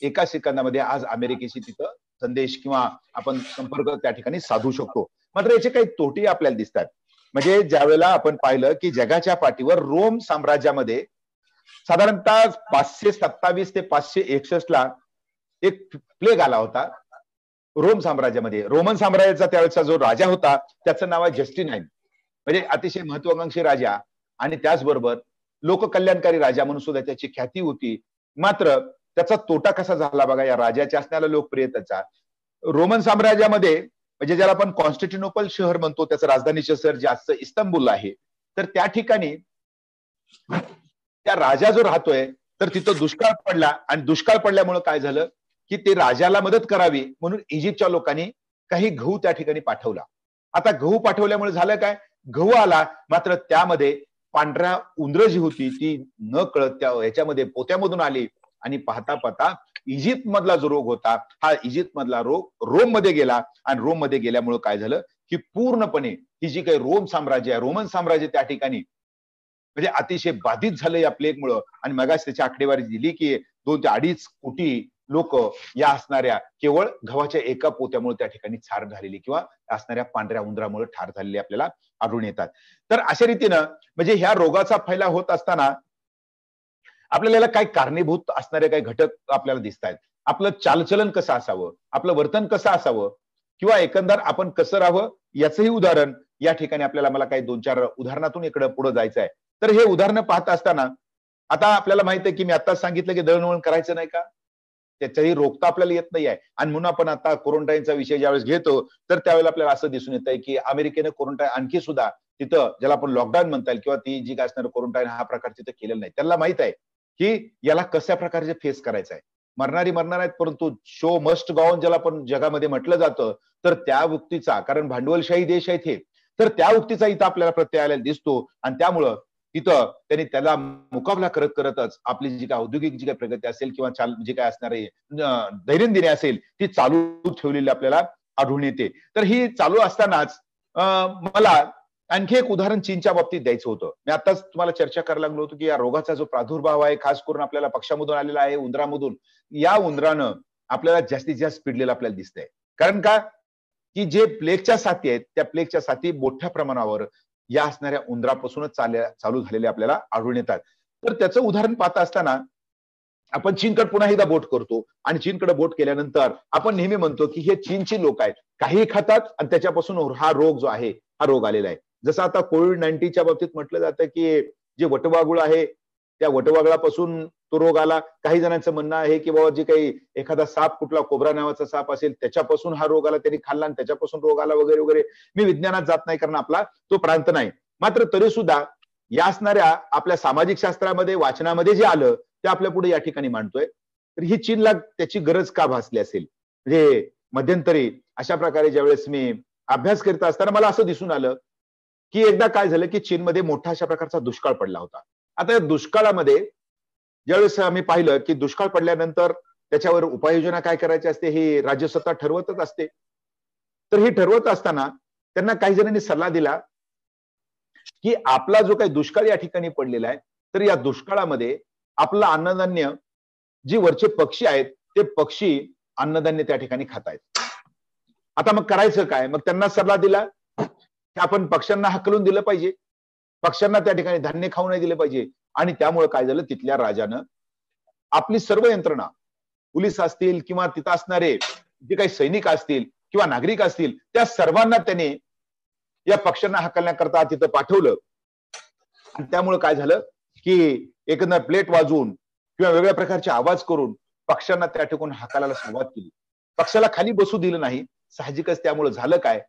एका सेकंदामध्ये आज अमेरिकेशी तिथं संदेश किंवा आपण संपर्क त्या ठिकाणी साधू शकतो. मात्र याचे काही तोटे आपल्याला दिसतात. म्हणजे ज्यावेळेला आपण पाहिलं की जगाच्या पाठीवर रोम साम्राज्यामध्ये साधारणतः 527 ते 561 ला एक प्लेग आला होता रोम साम्राज्यामध्ये. रोमन साम्राज्याचा त्यावेळेचा जो राजा होता त्याचं नाव आहे जस्टिनाइन, म्हणजे अतिशय महत्वाकांक्षी राजा आणि त्याचबरोबर लोककल्याणकारी राजा म्हणून सुद्धा त्याची ख्याती होती. मात्र त्याचा तोटा कसा झाला बघा या राजाच्या असणाऱ्या लोकप्रियतेचा. रोमन साम्राज्यामध्ये म्हणजे ज्याला आपण कॉन्स्टँटिनोपल शहर म्हणतो, त्याचं राजधानीचे शहर जे आजचं इस्तंबुल आहे, तर त्या ठिकाणी त्या राजा जो राहतोय तर तिथं दुष्काळ पडला आणि दुष्काळ पडल्यामुळे काय झालं की ते राजाला मदत करावी म्हणून इजिप्तच्या लोकांनी काही गहू त्या ठिकाणी पाठवला. आता गहू पाठवल्यामुळे झालं काय, गहू आला मात्र त्यामध्ये पांढऱ्या उंदरं जी होती ती न कळत त्या ह्याच्यामध्ये पोत्यामधून आली आणि पाहता पाहता इजिप्त मधला जो रोग होता हा इजिप्त मधला रोग रोम मध्ये गेला. आणि रोम मध्ये गेल्यामुळे काय झालं की पूर्णपणे ही जी काही रोम साम्राज्य आहे, रोमन साम्राज्य त्या ठिकाणी म्हणजे अतिशय बाधित झालं या प्लेगमुळं. आणि मगाच त्याची आकडेवारी दिली की 2 ते 2.5 कोटी लोक या असणाऱ्या केवळ गव्हाच्या एका पोत्यामुळे त्या ठिकाणी ठार झालेली किंवा असणाऱ्या पांढऱ्या उंदरामुळे ठार झालेली आपल्याला आढळून येतात. तर अशा रीतीनं म्हणजे ह्या रोगाचा फैलाव होत असताना आपल्याला याला काही कारणीभूत असणारे काही घटक आपल्याला दिसत आहेत. आपलं चालचलन कसं असावं, आपलं वर्तन कसं असावं, किंवा एकंदर आपण कसं राहावं याचंही उदाहरण या ठिकाणी आपल्याला मला काही 2-4 उदाहरणातून इकडे पुढे जायचं आहे. तर हे उदाहरणं पाहत असताना आता आपल्याला माहित आहे की मी आताच सांगितलं की दळणवळण करायचं नाही का, त्याचाही रोखता आपल्याला येत नाही आहे. आणि म्हणून आपण आता क्वारंटाईनचा विषय ज्यावेळेस घेतो तर त्यावेळेला आपल्याला असं दिसून येत आहे की अमेरिकेने क्वारंटाईन आणखी सुद्धा तिथं ज्याला आपण लॉकडाऊन म्हणता येईल किंवा ती जी काय असणार क्वारंटाईन हा प्रकार तिथं केलेला नाही. त्यांना माहित आहे की याला कशा प्रकारचे फेस करायचं आहे. मरणारी मरणार आहेत परंतु शो मस्ट गो ऑन ज्याला आपण जगामध्ये म्हटलं जातं, तर त्या उक्तीचा, कारण भांडवलशाही देश आहेत हे, तर त्या उक्तीचा इथं आपल्याला प्रत्यय आलेला दिसतो. आणि त्यामुळं तिथं त्यांनी त्याला मुकाबला करत करतच आपली जी काय औद्योगिक जी काय प्रगती असेल किंवा जी काय असणारे दैनंदिनी असेल ती चालू ठेवलेली आपल्याला आढळून येते. तर ही चालू असतानाच मला आणखी एक उदाहरण चीनच्या बाबतीत द्यायचं होतं. मी आताच तुम्हाला चर्चा करायला लागलो होतो की या रोगाचा जो प्रादुर्भाव आहे खास करून आपल्याला पक्षामधून आलेला आहे, उंदरामधून, या उंदरानं आपल्याला जास्तीत जास्त पिडलेलं आपल्याला दिसतंय. कारण का की जे प्लेगच्या साथी आहेत त्या प्लेगच्या साथी मोठ्या प्रमाणावर या असणाऱ्या उंदरापासूनच चालू झालेले आपल्याला आढळून येतात. तर त्याचं उदाहरण पाहता असताना आपण चीनकडे पुन्हा एकदा बोट करतो आणि चीनकडे बोट केल्यानंतर आपण नेहमी म्हणतो की हे चीनची लोक आहेत, काही खातात आणि त्याच्यापासून हा रोग जो आहे हा रोग आलेला आहे. जसं आता कोविड-19च्या बाबतीत म्हटलं जातं की जे वटवाघूळ आहे त्या वटवाघळापासून तो रोग आला. काही जणांचं म्हणणं आहे की बाबा जे काही एखादा साप, कुठला कोब्रा नावाचा साप असेल त्याच्यापासून हा रोग आला, त्यांनी खाल्ला आणि त्याच्यापासून रोग आला वगैरे वगैरे. मी विज्ञानात जात नाही कारण आपला तो प्रांत नाही. मात्र तरी सुद्धा या असणाऱ्या आपल्या सामाजिक शास्त्रामध्ये वाचनामध्ये जे आलं ते आपल्या पुढे या ठिकाणी मांडतोय. तर ही चीनला त्याची गरज का भासली असेल. म्हणजे मध्यंतरी अशा प्रकारे ज्यावेळेस मी अभ्यास करत असताना मला असं दिसून आलं की एकदा काय झालं की चीनमध्ये मोठा अशा प्रकारचा दुष्काळ पडला होता. आता या दुष्काळामध्ये ज्यावेळेस आम्ही पाहिलं की दुष्काळ पडल्यानंतर त्याच्यावर उपाययोजना काय करायची असते ही राज्यसत्ता ठरवतच असते. तर ही ठरवत असताना त्यांना काही जणांनी सल्ला दिला की आपला जो काही दुष्काळ या ठिकाणी पडलेला आहे तर या दुष्काळामध्ये आपलं अन्नधान्य जी वरचे पक्षी आहेत ते पक्षी अन्नधान्य त्या ठिकाणी खातायत. आता मग करायचं काय, मग त्यांना सल्ला दिला की आपण पक्ष्यांना हाकलून दिलं पाहिजे, पक्ष्यांना त्या ठिकाणी धान्य खाऊ नाही दिलं पाहिजे. आणि त्यामुळे काय झालं, तिथल्या राजानं आपली सर्व यंत्रणा, पोलीस असतील किंवा तिथं असणारे जे काही सैनिक असतील किंवा नागरिक असतील त्या सर्वांना त्याने या पक्ष्यांना हाकलण्याकरता तिथं पाठवलं. आणि त्यामुळे काय झालं की एकंदर प्लेट वाजवून किंवा वेगळ्या प्रकारचे आवाज करून पक्ष्यांना त्या ठिकाणी हाकालायला सुरुवात केली. पक्षाला खाली बसू दिलं नाही. साहजिकच त्यामुळे झालं काय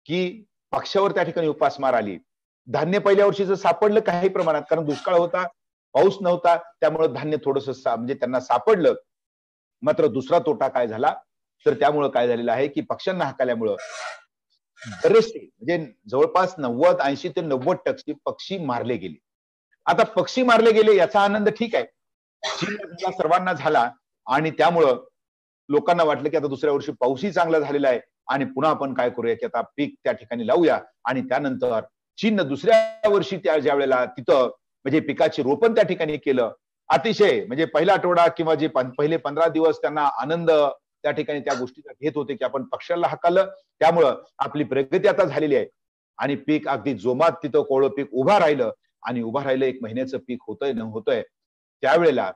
की पक्षावर त्या ठिकाणी उपासमार आली. धान्य पहिल्या वर्षीचं सापडलं काही प्रमाणात, कारण दुष्काळ होता, पाऊस नव्हता, त्यामुळे धान्य थोडंसं म्हणजे त्यांना सापडलं. मात्र दुसरा तोटा काय झाला तर त्यामुळे काय झालेलं आहे की पक्ष्यांना हाकल्यामुळं बरेचसे म्हणजे जवळपास 80 ते 90% पक्षी मारले गेले. आता पक्षी मारले गेले याचा आनंद ठीक आहे, चीनला सर्वांना झाला आणि त्यामुळं लोकांना वाटलं की आता दुसऱ्या वर्षी पाऊसही चांगला झालेला आहे आणि पुन्हा आपण काय करूया की आता पीक त्या ठिकाणी लावूया. आणि त्यानंतर चीननं दुसऱ्या वर्षी त्या ज्या वेळेला तिथं म्हणजे पिकाचे रोपण त्या ठिकाणी केलं. अतिशय म्हणजे पहिला आठवडा किंवा जे पहिले 15 दिवस त्यांना आनंद त्या ठिकाणी त्या गोष्टीचा घेत होते की आपण पक्षाला हाकललं, त्यामुळं आपली प्रगती आता झालेली आहे. आणि पीक अगदी जोमात तिथं कोवळं पीक उभा राहिलं आणि उभा राहिलं 1 महिन्याचं पीक होतंय न होतंय. त्यावेळेला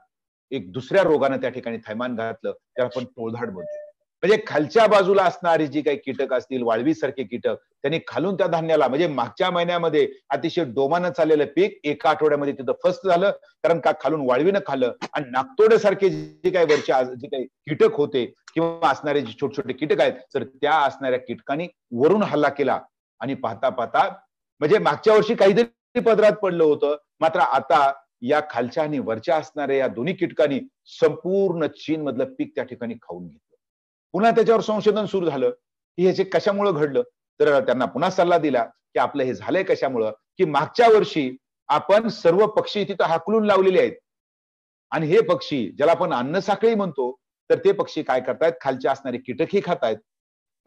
एक दुसऱ्या रोगानं त्या ठिकाणी थैमान घातलं, त्याला आपण टोळधाड म्हणतो. म्हणजे खालच्या बाजूला असणारी जी काही कीटक असतील, वाळवीसारखे कीटक, त्यांनी खालून त्या धान्याला म्हणजे मागच्या महिन्यामध्ये अतिशय डोमानं चाललेलं पीक एका आठवड्यामध्ये तिथं फस्त झालं, कारण का खालून वाळवीनं खाल्लं. आणि नागतोड्यासारखे जे काही वरच्या जे काही कीटक होते किंवा असणारे जे छोटे छोटे कीटक आहेत, तर त्या असणाऱ्या कीटकांनी वरून हल्ला केला. आणि पाहता पाहता म्हणजे मागच्या वर्षी काहीतरी पदरात पडलं होतं, मात्र आता या खालच्या आणि वरच्या असणाऱ्या या दोन्ही कीटकांनी संपूर्ण चीन मधलं पीक त्या ठिकाणी खाऊन घेतलं. पुन्हा त्याच्यावर संशोधन सुरू झालं की हे कशामुळे घडलं. तर त्यांना पुन्हा सल्ला दिला की आपलं हे झालंय कशामुळं, की मागच्या वर्षी आपण सर्व पक्षी तिथं हाकलून लावलेले आहेत आणि हे पक्षी ज्याला आपण अन्न साखळी म्हणतो, तर ते पक्षी काय करतायत, खालचे असणारे कीटकही खातायत,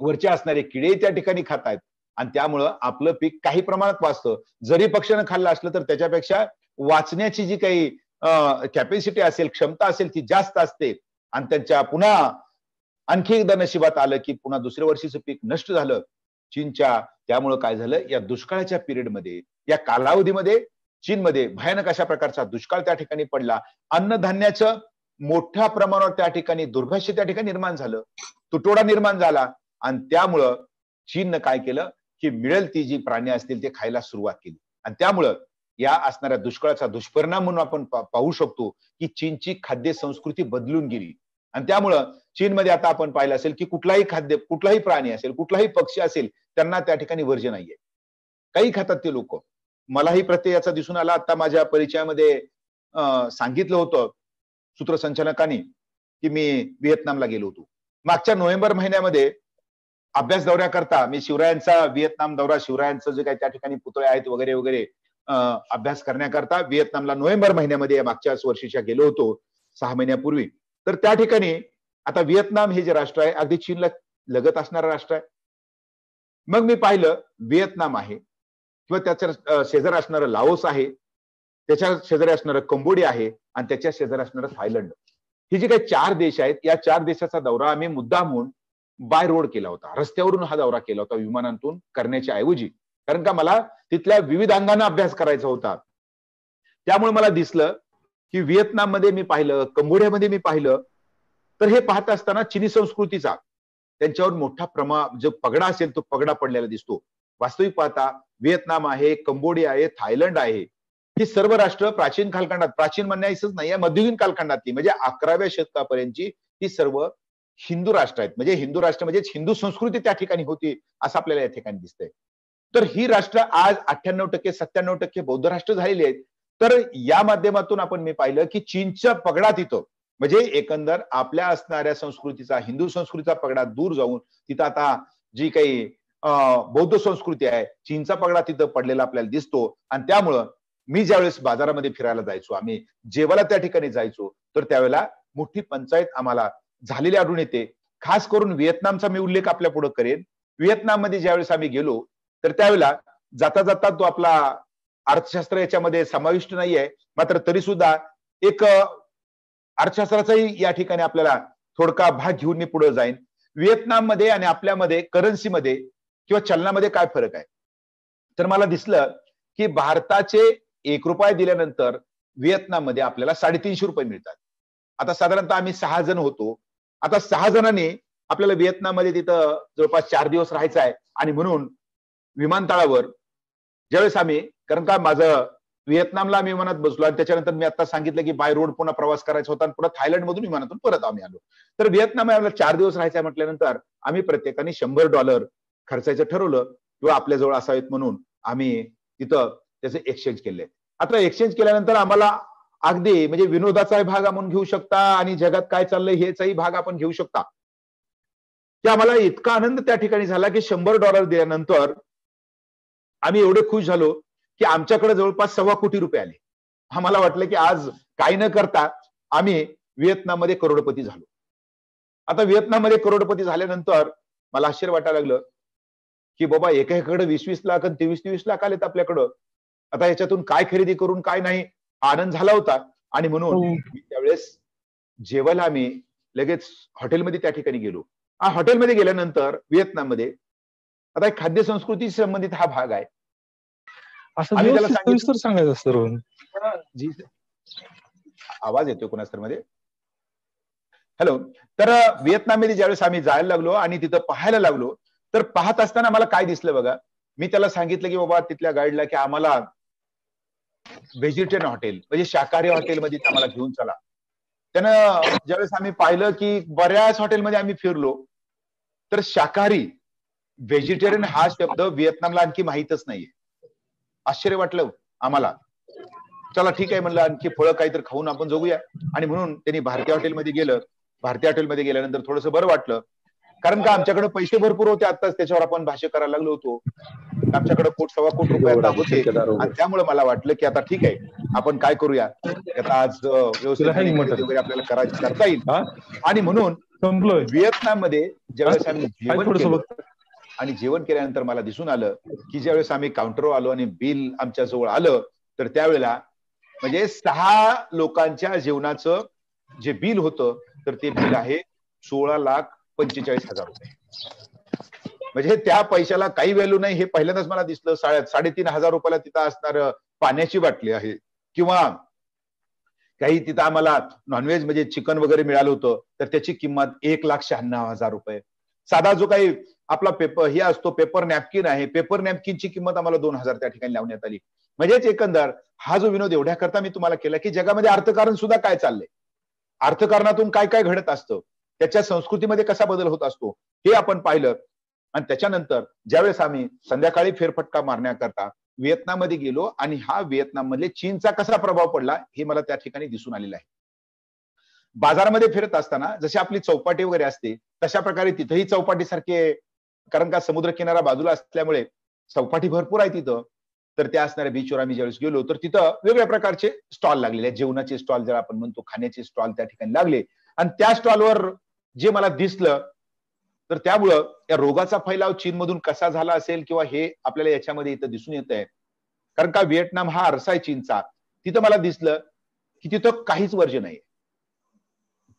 वरचे असणारे किडे त्या ठिकाणी खातायत. आणि त्यामुळं आपलं पीक काही प्रमाणात वाचतं. जरी पक्ष्यानं खाल्लं असलं तर त्याच्यापेक्षा वाचण्याची जी काही कॅपॅसिटी असेल, क्षमता असेल, ती जास्त असते. आणि त्यांच्या पुन्हा आणखी एकदा नशिबात आलं की पुन्हा दुसऱ्या वर्षीचं पीक नष्ट झालं चीनच्या. त्यामुळं काय झालं, या दुष्काळाच्या पिरियडमध्ये, या कालावधीमध्ये चीनमध्ये भयानक अशा प्रकारचा दुष्काळ त्या ठिकाणी पडला. अन्नधान्याचं मोठ्या प्रमाणावर त्या ठिकाणी दुर्भाग्य त्या ठिकाणी निर्माण झालं, तुटवडा निर्माण झाला. आणि त्यामुळं चीननं काय केलं की मिळेल ती जी प्राणी असतील ते खायला सुरुवात केली. आणि त्यामुळं या असणाऱ्या दुष्काळाचा दुष्परिणाम म्हणून आपण पाहू शकतो की चीनची खाद्य संस्कृती बदलून गेली. आणि त्यामुळं चीनमध्ये आता आपण पाहिलं असेल की कुठलाही खाद्य, कुठलाही प्राणी असेल, कुठलाही पक्षी असेल, त्यांना त्या ठिकाणी वर्ज्य नाहीये. काही खातात ते लोक. मलाही प्रत्यय याचा दिसून आला. आता माझ्या परिचयामध्ये सांगितलं होतं सूत्रसंचालकांनी की मी व्हिएतनामला गेलो होतो. मागच्या नोव्हेंबर महिन्यामध्ये अभ्यास दौऱ्याकरता मी शिवरायांचा व्हिएतनाम दौरा, शिवरायांचं जे काही त्या ठिकाणी पुतळे आहेत वगैरे वगैरे अभ्यास करण्याकरता व्हिएतनामला नोव्हेंबर महिन्यामध्ये मागच्याच वर्षीच्या गेलो होतो, 6 महिन्यापूर्वी. तर त्या ठिकाणी आता व्हिएतनाम हे जे राष्ट्र आहे अगदी चीनला लगत असणारं राष्ट्र आहे. मग मी पाहिलं व्हिएतनाम आहे किंवा त्याच्या शेजारी असणारं लाओस आहे, त्याच्या शेजारी असणारं कंबोडिया आहे आणि त्याच्या शेजारी असणारं थायलंड. ही जी काही 4 देश आहेत, या 4 देशाचा दौरा आम्ही मुद्दामून बाय रोड केला होता. रस्त्यावरून हा दौरा केला होता विमानातून करण्याच्या ऐवजी, कारण का मला तिथल्या विविध अंगांना अभ्यास करायचा होता. त्यामुळे मला दिसलं की व्हिएतनाममध्ये मी पाहिलं, कंबोडियामध्ये मी पाहिलं, तर हे पाहत असताना चिनी संस्कृतीचा त्यांच्यावर मोठा जो पगडा असेल तो पगडा पडलेला दिसतो. वास्तविक पाहता व्हिएतनाम आहे, कंबोडिया आहे, थायलंड आहे, ही सर्व राष्ट्र प्राचीन कालखंडात, प्राचीन म्हणण्याचंच नाही, मध्ययुगीन कालखंडातली म्हणजे 11व्या शतकापर्यंतची ही सर्व हिंदू राष्ट्र आहेत. म्हणजे हिंदू राष्ट्र म्हणजे हिंदू संस्कृती त्या ठिकाणी होती असं आपल्याला या ठिकाणी दिसतंय. तर ही राष्ट्र आज 98% 97% बौद्ध राष्ट्र झालेली आहेत. तर या माध्यमातून आपण मी पाहिलं की चीनच्या पगडा तिथं म्हणजे एकंदर आपल्या असणाऱ्या संस्कृतीचा, हिंदू संस्कृतीचा पगडा दूर जाऊन तिथं आता जी काही बौद्ध संस्कृती आहे, चीनचा पगडा तिथं पडलेला आपल्याला दिसतो. आणि त्यामुळं मी ज्यावेळेस बाजारामध्ये फिरायला जायचो, आम्ही जेवायला त्या ठिकाणी जायचो, तर त्यावेळेला मोठी पंचायत आम्हाला झालेली आढळून येते. खास करून व्हिएतनामचा मी उल्लेख आपल्या पुढे करेन. व्हिएतनाममध्ये ज्यावेळेस आम्ही गेलो, तर त्यावेळेला जाता जाता तो आपला अर्थशास्त्र याच्यामध्ये समाविष्ट नाहीये, मात्र तरी सुद्धा एक अर्थशास्त्राचाही या ठिकाणी आपल्याला थोडका भाग घेऊन मी पुढे जाईन. व्हिएतनाममध्ये आणि आपल्यामध्ये करन्सीमध्ये किंवा चलनामध्ये काय फरक आहे. तर मला दिसलं की भारताचे ₹1 दिल्यानंतर व्हिएतनाममध्ये आपल्याला ₹350 मिळतात. आता साधारणतः आम्ही 6 जण होतो. आता 6 जणांनी आपल्याला व्हिएतनाममध्ये तिथं जवळपास 4 दिवस राहायचं आहे. आणि म्हणून विमानतळावर ज्यावेळेस आम्ही, कारण का माझं व्हिएतनामला आम्ही विमानात बसलो आणि त्याच्यानंतर मी आता सांगितलं की बाय रोड पुन्हा प्रवास करायचा होता आणि पुन्हा थायलंड मधून विमानातून परत आम्ही आलो. तर व्हिएतनाम आम्हाला 4 दिवस राहायचं म्हटल्यानंतर आम्ही प्रत्येकाने $100 खर्चायचं ठरवलं किंवा आपल्या जवळ असावेत म्हणून आम्ही तिथं त्याचे एक्सचेंज केले. आता एक्सचेंज केल्यानंतर आम्हाला अगदी म्हणजे विनोदाचा भाग आपण घेऊ शकता आणि जगात काय चाललंय हेचाही भाग आपण घेऊ शकता. की आम्हाला इतका आनंद त्या ठिकाणी झाला की $100 दिल्यानंतर आम्ही एवढे खुश झालो की आमच्याकडे जवळपास ₹1.25 कोटी आले. आम्हाला वाटलं की आज काही न करता आम्ही व्हिएतनाममध्ये करोडपती झालो. आता व्हिएतनाममध्ये करोडपती झाल्यानंतर मला आश्चर्य वाटायला लागलं की बाबा एकाकडे 20-20 लाख आणि 23-23 लाख आलेत आपल्याकडं. आता याच्यातून काय खरेदी करून काय नाही आनंद झाला होता. आणि म्हणून मी त्यावेळेस जेवायला आम्ही लगेच हॉटेलमध्ये त्या ठिकाणी गेलो. हॉटेलमध्ये गेल्यानंतर व्हिएतनाममध्ये आता एक खाद्य संस्कृती संबंधित हा भाग आहे.
असं सविस्तर सांगायचं सर.
जी आवाज येतोय कोणास तर मध्ये. हॅलो. तर व्हिएतनाममध्ये ज्यावेळेस आम्ही जायला लागलो आणि तिथं पाहायला लागलो तर पाहत असताना मला काय दिसलं बघा. मी त्याला सांगितलं की बाबा तिथल्या गाईडला की आम्हाला व्हेजिटेरियन हॉटेल म्हणजे शाकाहारी हॉटेलमध्ये आम्हाला घेऊन चला. त्यानं ज्यावेळेस आम्ही पाहिलं की बऱ्याच हॉटेलमध्ये आम्ही फिरलो तर शाकाहारी व्हेजिटेरियन हा शब्द व्हिएतनामला आणखी माहीतच नाहीये. आश्चर्य वाटलं आम्हाला. चला ठीक आहे म्हणलं आणखी फळं काहीतरी खाऊन आपण जगूया. आणि म्हणून त्यांनी भारतीय हॉटेलमध्ये गेलं. भारतीय हॉटेलमध्ये गेल्यानंतर थोडंसं बरं वाटलं. कारण का आमच्याकडे पैसे भरपूर होते. आत्ताच त्याच्यावर आपण भाष्य करायला लागलो होतो. आमच्याकडे ₹1.25 कोटी आता होते. आणि त्यामुळे मला वाटलं की आता ठीक आहे आपण काय करूया आता आज व्यवस्थित वगैरे आपल्याला करता येईल. आणि म्हणून व्हिएतनाममध्ये ज्यावेळेस आम्ही जेवण केलं आणि जेवण केल्यानंतर मला दिसून आलं की ज्यावेळेस आम्ही काउंटरवर आलो आणि बिल आमच्या जवळ आलं तर त्यावेळेला म्हणजे 6 लोकांच्या जेवणाचं जे बिल होतं तर ते बिल आहे ₹16,45,000. म्हणजे त्या पैशाला काही व्हॅल्यू नाही हे पहिल्यांदाच मला दिसलं. 3,500 रुपयाला तिथं असणार पाण्याची बाटली आहे किंवा काही तिथं आम्हाला नॉनव्हेज म्हणजे चिकन वगैरे मिळालं होतं तर त्याची किंमत ₹1,96,000. साधा जो काही आपला पेपर हे असतो पेपर नॅपकिन आहे पेपर नॅपकिनची किंमत आम्हाला 2,000 त्या ठिकाणी लावण्यात आली. म्हणजेच एकंदर हा जो विनोद एवढ्या करता मी तुम्हाला केला की जगामध्ये अर्थकारण सुद्धा काय चाललंय, अर्थकारणातून काय काय घडत असतं, त्याच्या संस्कृतीमध्ये कसा बदल होत असतो हे आपण पाहिलं. आणि त्याच्यानंतर ज्यावेळेस आम्ही संध्याकाळी फेरफटका मारण्याकरता व्हिएतनाममध्ये गेलो आणि हा व्हिएतनाममध्ये चीनचा कसा प्रभाव पडला हे मला त्या ठिकाणी दिसून आलेलं आहे. बाजारामध्ये फिरत असताना जशी आपली चौपाटी वगैरे असते तशा प्रकारे तिथेही चौपाटी सारखे, कारण का समुद्र किनारा बाजूला असल्यामुळे चौपाटी भरपूर आहे तिथं. तर त्या असणाऱ्या बीचवर आम्ही ज्यावेळेस गेलो तर तिथं वेगवेगळ्या प्रकारचे स्टॉल लागलेले आहेत. जेवणाचे स्टॉल ज्याला आपण म्हणतो खाण्याचे स्टॉल त्या ठिकाणी लागले. आणि त्या स्टॉलवर जे मला दिसलं तर त्यामुळं या रोगाचा फैलाव चीनमधून कसा झाला असेल किंवा हे आपल्याला याच्यामध्ये इथं दिसून येत आहे. कारण का व्हिएतनाम हा आरसा आहे चीनचा. तिथं मला दिसलं की तिथं काहीच वर्ज्य नाही.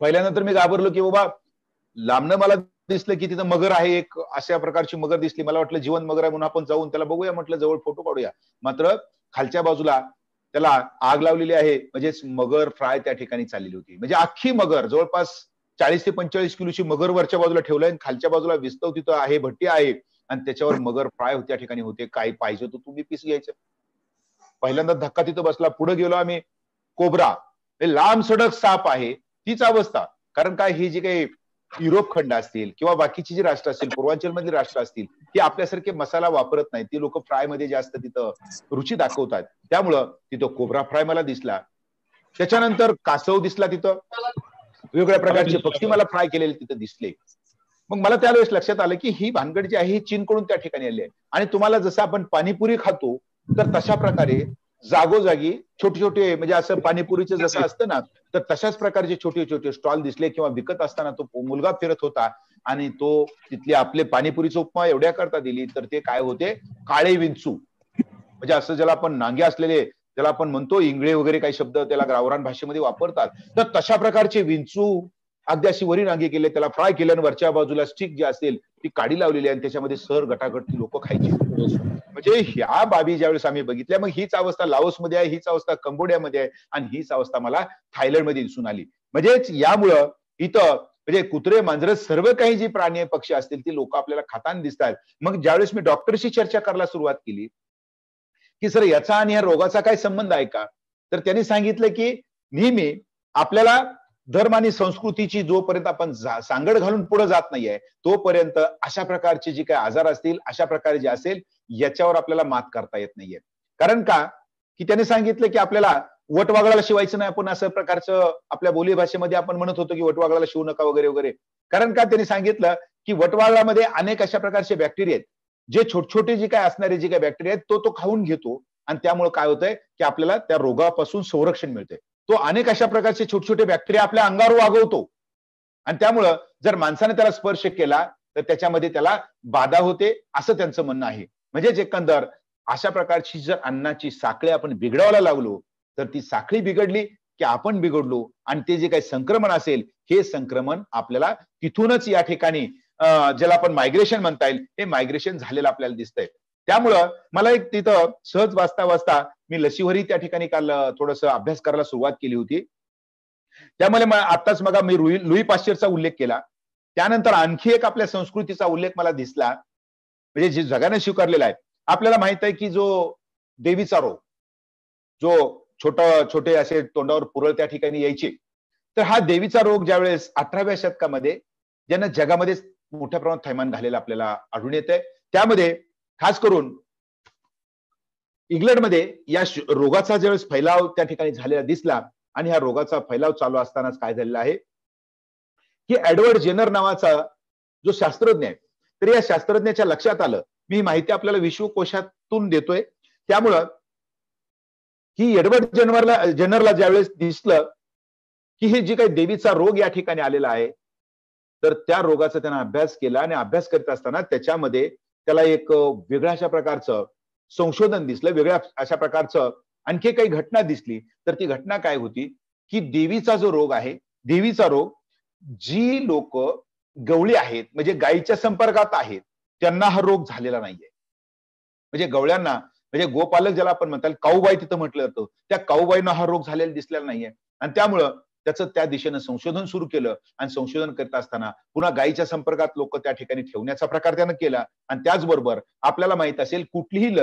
पहिल्यानंतर मी घाबरलो की बाबा लांबनं मला दिसलं की तिथं मगर आहे, एक अशा प्रकारची मगर दिसली. मला वाटलं जीवन मगर आहे म्हणून आपण जाऊन त्याला बघूया म्हटलं, जवळ फोटो काढूया. मात्र खालच्या बाजूला त्याला आग लावलेली आहे. म्हणजेच मगर फ्राय त्या ठिकाणी चाललेली होती. म्हणजे अख्खी मगर जवळपास 40 ते 45 किलोची मगर वरच्या बाजूला ठेवलंय आणि खालच्या बाजूला विस्तव तिथं आहे, भट्टी आहे आणि त्याच्यावर मगर फ्राय त्या ठिकाणी होते. काय पाहिजे तो तुम्ही पीस घ्यायचं. पहिल्यांदा धक्का तिथं बसला. पुढे गेलो आम्ही. कोब्रा हे लांब सडक साप आहे तीच अवस्था. कारण काय ही जी काही युरोप खंड असतील किंवा बाकीची जी राष्ट्र असतील, पूर्वांचल मधली राष्ट्र असतील, ती आपल्यासारखे मसाला वापरत नाही. ती लोक फ्राय मध्ये जास्त तिथं रुची दाखवतात. त्यामुळं तिथं कोब्रा फ्राय मला दिसला. त्याच्यानंतर कासव दिसला तिथं. वेगवेगळ्या प्रकारचे पक्षी मला फ्राय केलेले तिथं दिसले. मग मला त्यावेळेस लक्षात आलं की ही भानगड जी आहे ही चीनकडून त्या ठिकाणी आली आहे. आणि तुम्हाला जसं आपण पाणीपुरी खातो तर तशा प्रकारे जागोजागी छोटे छोटे म्हणजे असं पाणीपुरीचं जसं असतं ना तर तशाच प्रकारचे छोटे छोटे स्टॉल दिसले किंवा विकत असताना तो मुलगा फिरत होता आणि तो तिथले आपले पाणीपुरीचा उपमा एवढ्या करता दिली तर ते काय होते, काळे विंचू. म्हणजे असं ज्याला आपण नांगे असलेले ज्याला आपण म्हणतो इंगळे वगैरे काही शब्द त्याला गावरान भाषेमध्ये वापरतात, तर तशा प्रकारचे विंचू अगदी अशी वरी नांगे केले, त्याला फ्राय केलं आणि वरच्या बाजूला स्टिक जी असेल ती काडी लावलेली आणि त्याच्यामध्ये सर गटागट ती लोक खायची. म्हणजे ह्या बाबी ज्यावेळेस आम्ही बघितल्या मग हीच अवस्था लाओसमध्ये आहे, हीच अवस्था कंबोडियामध्ये आहे आणि हीच अवस्था मला थायलंडमध्ये दिसून आली. म्हणजेच यामुळं इथं म्हणजे कुत्रे मांजरं सर्व काही जी प्राणी पक्षी असतील ती लोक आपल्याला खाताना दिसतात. मग ज्यावेळेस मी डॉक्टरशी चर्चा करायला सुरुवात केली की सर याचा आणि या रोगाचा काय संबंध आहे का, तर त्यांनी सांगितलं की नेहमी आपल्याला धर्म आणि संस्कृतीची जोपर्यंत आपण सांगड घालून पुढे जात नाहीये तोपर्यंत अशा प्रकारचे जे काही आजार असतील अशा प्रकारे जे असेल याच्यावर आपल्याला मात करता येत नाहीये. कारण का की त्यांनी सांगितलं की आपल्याला वटवागळाला शिवायचं नाही. आपण असं प्रकारचं आपल्या बोली भाषेमध्ये आपण म्हणत होतो की वटवागळाला शिवू नका वगैरे वगैरे. कारण का त्यांनी सांगितलं की वटवागळामध्ये अनेक अशा प्रकारचे बॅक्टेरिया आहेत जे छोटे छोटे जे काय असणारे जे काही बॅक्टेरिया आहेत तो खाऊन घेतो आणि त्यामुळे काय होतंय की आपल्याला त्या रोगापासून संरक्षण मिळतंय. तो अनेक अशा प्रकारचे छोटे छोटे बॅक्टेरिया आपल्या अंगावर वागवतो आणि त्यामुळं जर माणसाने त्याला स्पर्श केला तर त्याच्यामध्ये त्याला बाधा होते असं त्यांचं म्हणणं आहे. म्हणजेच एकंदर अशा प्रकारची जर अन्नाची साखळी आपण बिघडवायला लागलो तर ती साखळी बिघडली की आपण बिघडलो आणि ते जे काही संक्रमण असेल हे संक्रमण आपल्याला तिथूनच या ठिकाणी ज्याला आपण मायग्रेशन म्हणता येईल हे मायग्रेशन झालेलं आपल्याला दिसतंय. त्यामुळं मला एक तिथं सहज वाचता वाचता मी लसीवरही त्या ठिकाणी काल थोडंसं अभ्यास करायला सुरुवात केली होती. त्यामुळे आताच मग मी लुई पाश्चरचा उल्लेख केला. त्यानंतर आणखी एक आपल्या संस्कृतीचा उल्लेख मला दिसला म्हणजे जे जगाने स्वीकारलेला आहे. आपल्याला माहित आहे की जो देवीचा रोग जो छोटे असे तोंडावर पुरळ त्या ठिकाणी यायचे तर हा देवीचा रोग ज्यावेळेस 18व्या शतकामध्ये ज्यानं जगामध्ये मोठ्या प्रमाणात थैमान घालेलं आपल्याला आढळून येतंय. त्यामध्ये खास करून इंग्लंडमध्ये या रोगाचा ज्यावेळेस फैलाव त्या ठिकाणी झालेला दिसला आणि ह्या रोगाचा फैलाव चालू असतानाच काय झालेलं आहे की एडवर्ड जेनर नावाचा जो शास्त्रज्ञ आहे तर या शास्त्रज्ञाच्या लक्षात आलं, मी माहिती आपल्याला विश्वकोशातून देतोय, त्यामुळं की एडवर्ड जेनरला ज्यावेळेस दिसलं की हे जे काही देवीचा रोग या ठिकाणी आलेला आहे तर त्या रोगाचा त्यानं अभ्यास केला आणि अभ्यास करत असताना त्याच्यामध्ये त्याला एक वेगळ्या अशा प्रकारचं संशोधन दिसलं, वेगळ्या अशा प्रकारचं आणखी काही घटना दिसली. तर ती घटना काय होती की देवीचा जो रोग आहे, देवीचा रोग जी लोक गवळी आहेत म्हणजे गायीच्या संपर्कात आहेत त्यांना हा रोग झालेला नाहीये. म्हणजे गवळ्यांना म्हणजे गोपालक ज्याला आपण म्हणतात काऊबाई तिथं म्हटलं जातं त्या काऊबाईंना हा रोग झालेला दिसलेला नाहीये आणि त्यामुळं त्याचं त्या दिशेनं संशोधन सुरू केलं आणि संशोधन करत असताना पुन्हा गायीच्या संपर्कात लोक त्या ठिकाणी ठेवण्याचा प्रकार त्यानं केला. आणि त्याचबरोबर आपल्याला माहित असेल कुठलीही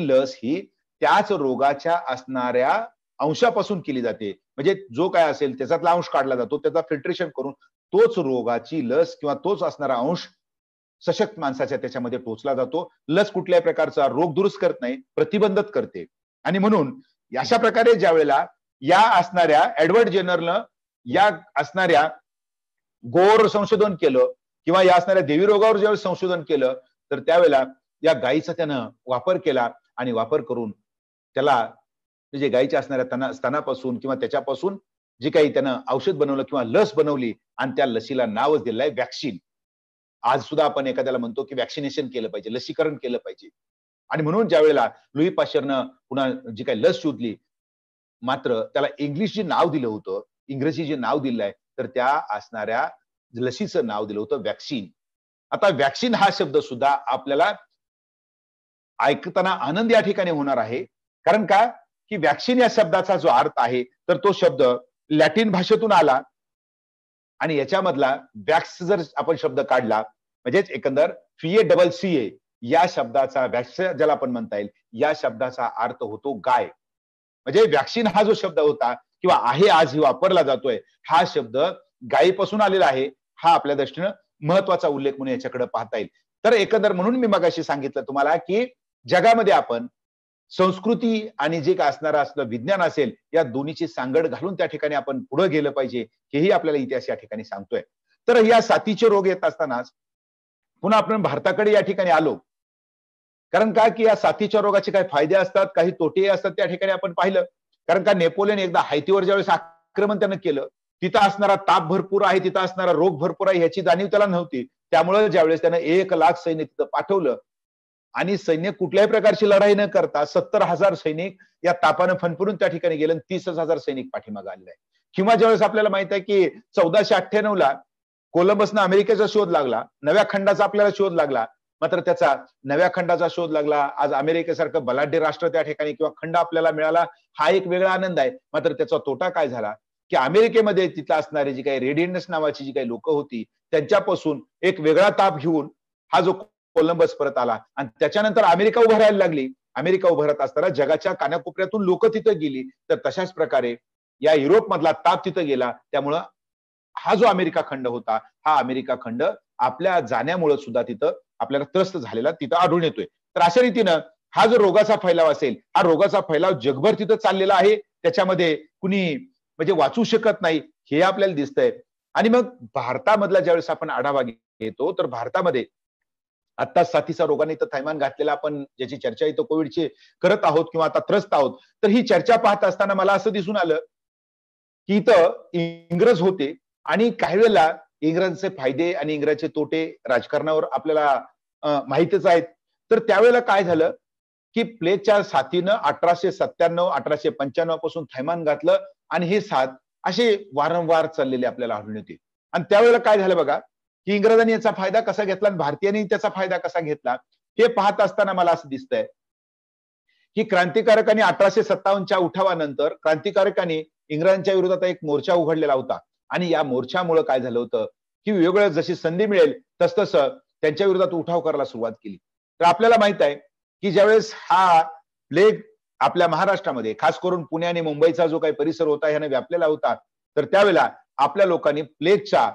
लस ही त्याच रोगाच्या असणाऱ्या अंशापासून केली जाते. म्हणजे जो काय असेल त्याच्यातला अंश काढला जातो, त्याचा फिल्ट्रेशन करून तोच रोगाची लस किंवा तोच असणारा अंश सशक्त माणसाच्या त्याच्यामध्ये टोचला जातो. लस कुठल्याही प्रकारचा रोग दुरुस्त करत नाही, प्रतिबंधित करते. आणि म्हणून अशा प्रकारे ज्या वेळेला या असणाऱ्या एडवर्ड जेनरनं या असणाऱ्या गोवर संशोधन केलं किंवा या असणाऱ्या देवी रोगावर ज्यावेळेस संशोधन केलं तर त्यावेळेला या गायीचा त्यानं वापर केला आणि वापर करून त्याला म्हणजे गायीच्या असणाऱ्या स्तनापासून किंवा त्याच्यापासून जे काही त्यानं औषध बनवलं किंवा लस बनवली आणि त्या लसीला नावच दिलेलं आहे वॅक्सिन. आज सुद्धा आपण एखाद्याला म्हणतो की वॅक्सिनेशन केलं पाहिजे, लसीकरण केलं पाहिजे. आणि म्हणून ज्या वेळेला लुई पाश्चरनं पुन्हा जी काही लस शोधली मात्र त्याला इंग्लिश जे नाव दिलं होतं, इंग्रजी जे नाव दिलं आहे तर त्या असणाऱ्या लसीचं नाव दिलं होतं वॅक्सिन. आता वॅक्सिन हा शब्द सुद्धा आपल्याला ऐकताना आनंद या ठिकाणी होणार आहे. कारण का की वॅक्सिन या शब्दाचा जो अर्थ आहे तर तो शब्द लॅटिन भाषेतून आला आणि याच्यामधला वॅक्स जर आपण शब्द काढला म्हणजेच एकंदर VACCA या शब्दाचा वॅक्स ज्याला आपण म्हणता येईल या शब्दाचा अर्थ होतो गाय. म्हणजे वॅक्सिन हा जो शब्द होता किंवा आहे आजही वापरला जातोय हा शब्द गायीपासून आलेला आहे. हा आपल्या दृष्टीनं महत्वाचा उल्लेख म्हणून याच्याकडे पाहता येईल. तर एकंदर म्हणून मी मगाशी सांगितलं तुम्हाला की जगामध्ये आपण संस्कृती आणि जे काय असणारं असलं विज्ञान असेल या दोन्हीची सांगड घालून त्या ठिकाणी आपण पुढे गेलं पाहिजे हेही आपल्याला इतिहास या ठिकाणी सांगतोय. तर या साथीचे रोग येत असतानाच पुन्हा आपण भारताकडे या ठिकाणी आलो. कारण का की या साथीच्या रोगाचे काही फायदे असतात, काही तोटेही असतात त्या ठिकाणी आपण पाहिलं. कारण का नेपोलियन एकदा हायतीवर ज्यावेळेस आक्रमण त्यानं केलं तिथं असणारा ताप भरपूर आहे, तिथं असणारा रोग भरपूर आहे ह्याची जाणीव त्याला नव्हती. त्यामुळे ज्यावेळेस त्यानं 1 लाख सैनिक तिथं पाठवलं आणि सैन्य कुठल्याही प्रकारची लढाई न करता 70,000 सैनिक या तापानं फनफरून त्या ठिकाणी गेले आणि 30,000 सैनिक पाठीमागे आलेले आहे. किंवा ज्यावेळेस आपल्याला माहित आहे की 1498ला कोलंबसनं अमेरिकेचा शोध लागला, नव्या खंडाचा आपल्याला शोध लागला. मात्र त्याचा नव्या खंडाचा शोध लागला. आज अमेरिकेसारखं बलाढ्य राष्ट्र त्या ठिकाणी किंवा खंड आपल्याला मिळाला हा एक वेगळा आनंद आहे. मात्र त्याचा तोटा काय झाला की अमेरिकेमध्ये तिथं असणारी जी काही रेडियनस नावाची जी काही लोक होती त्यांच्यापासून एक वेगळा ताप घेऊन हा जो कोलंबस परत आला आणि त्याच्यानंतर अमेरिका उभारायला लागली. अमेरिका उभारत असताना जगाच्या कानाकोपऱ्यातून लोक तिथं गेली. तर तशाच प्रकारे या युरोप मधला ताप तिथं गेला. त्यामुळं हा जो अमेरिका खंड होता हा अमेरिका खंड आपल्या जाण्यामुळे सुद्धा तिथं आपल्याला त्रस्त झालेला तिथं आढळून येतोय. तर अशा रीतीनं हा जो रोगाचा फैलाव असेल हा रोगाचा फैलाव जगभर तिथं चाललेला आहे. त्याच्यामध्ये कुणी म्हणजे वाचू शकत नाही हे आपल्याला दिसतंय. आणि मग भारतामधला ज्यावेळेस आपण आढावा घेतो तर भारतामध्ये आता साथीचा रोगाने तर थैमान घातलेला आपण ज्याची चर्चा इथं कोविडची करत आहोत किंवा आता त्रस्त आहोत, तर ही चर्चा पाहत असताना मला असं दिसून आलं की इथं इंग्रज होते आणि काही वेळेला इंग्रजांचे फायदे आणि इंग्रजांचे तोटे राजकारणावर आपल्याला माहितच आहेत. तर त्यावेळेला काय झालं की प्लेगच्या साथीनं 1897 1895 पासून थैमान घातलं आणि हे साथ असे वारंवार चाललेले आपल्याला आढळून येते. आणि त्यावेळेला काय झालं बघा की इंग्रजांनी याचा फायदा कसा घेतला आणि भारतीयांनी त्याचा फायदा कसा घेतला हे पाहत असताना मला असं दिसतंय की क्रांतिकारकांनी 1857च्या उठावानंतर क्रांतिकारकांनी इंग्रजांच्या विरोधात एक मोर्चा उघडलेला होता आणि या मोर्चामुळे काय झालं होतं की वेगवेगळ्या जशी संधी मिळेल तसतसं त्यांच्या विरोधात उठाव करायला सुरुवात केली. तर आपल्याला माहित आहे की ज्यावेळेस हा प्लेग आपल्या महाराष्ट्रामध्ये खास करून पुणे आणि मुंबईचा जो काही परिसर होता ह्याने व्यापलेला होता, तर त्यावेळेला आपल्या लोकांनी प्लेगचा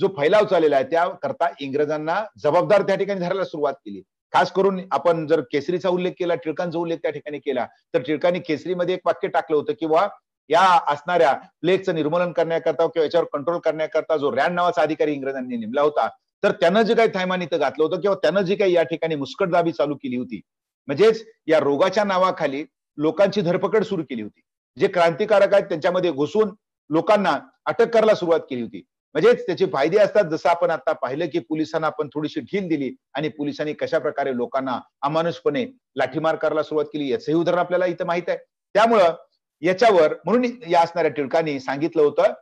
जो फैलाव चाललेला आहे त्याकरता इंग्रजांना जबाबदार त्या ठिकाणी धरायला सुरुवात केली. खास करून आपण जर केसरीचा उल्लेख केला, टिळकांचा उल्लेख त्या ठिकाणी केला, तर टिळकांनी केसरीमध्ये एक वाक्य टाकलं होतं किंवा या असणाऱ्या प्लेगचं निर्मूलन करण्याकरता किंवा याच्यावर कंट्रोल करण्याकरता जो रँड नावाचा अधिकारी इंग्रजांनी नेमला होता, तर त्यानं जे काही थैमान इथं घातलं होतं किंवा त्यानं जी काही या ठिकाणी मुस्कटदाबी चालू केली होती, म्हणजेच या रोगाच्या नावाखाली लोकांची धरपकड सुरू केली होती. जे क्रांतिकारक आहेत त्यांच्यामध्ये घुसून लोकांना अटक करायला सुरुवात केली होती. म्हणजेच त्याचे फायदे असतात, जसं आपण आता पाहिलं की पोलिसांना आपण थोडीशी ढील दिली आणि पोलिसांनी कशा प्रकारे लोकांना अमानुषपणे लाठीमार करायला सुरुवात केली याचंही उदाहरण आपल्याला इथं माहित आहे. त्यामुळं याच्यावर म्हणून या असणाऱ्या टिळकांनी सांगितलं होतं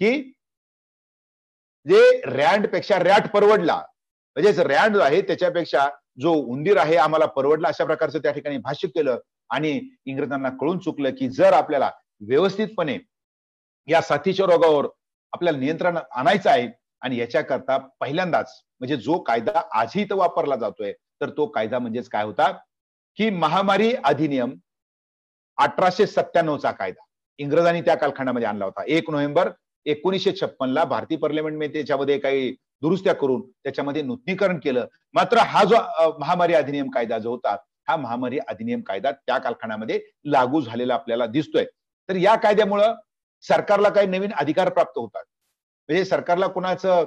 की जे रँड पेक्षा रॅट परवडला, म्हणजेच रँड आहे त्याच्यापेक्षा जो उंदीर आहे आम्हाला परवडला, अशा प्रकारचं त्या ठिकाणी भाष्य केलं आणि इंग्रजांना कळून चुकलं की जर आपल्याला व्यवस्थितपणे या साथीच्या रोगावर आपल्याला नियंत्रण आणायचं आहे आणि याच्याकरता पहिल्यांदाच म्हणजे जो कायदा आजही इथं वापरला जातोय, तर तो कायदा म्हणजेच काय होता की महामारी अधिनियम 1897चा कायदा इंग्रजांनी त्या कालखंडामध्ये आणला होता. 1 नोव्हेंबर 1956ला भारतीय पार्लमेंटमध्ये त्याच्यामध्ये काही दुरुस्त्या करून त्याच्यामध्ये नूतनीकरण केलं. मात्र हा जो महामारी अधिनियम कायदा जो होता, हा महामारी अधिनियम कायदा त्या कालखंडामध्ये लागू झालेला आपल्याला दिसतोय. तर या कायद्यामुळं सरकारला काही नवीन अधिकार प्राप्त होतात. म्हणजे सरकारला कुणाचं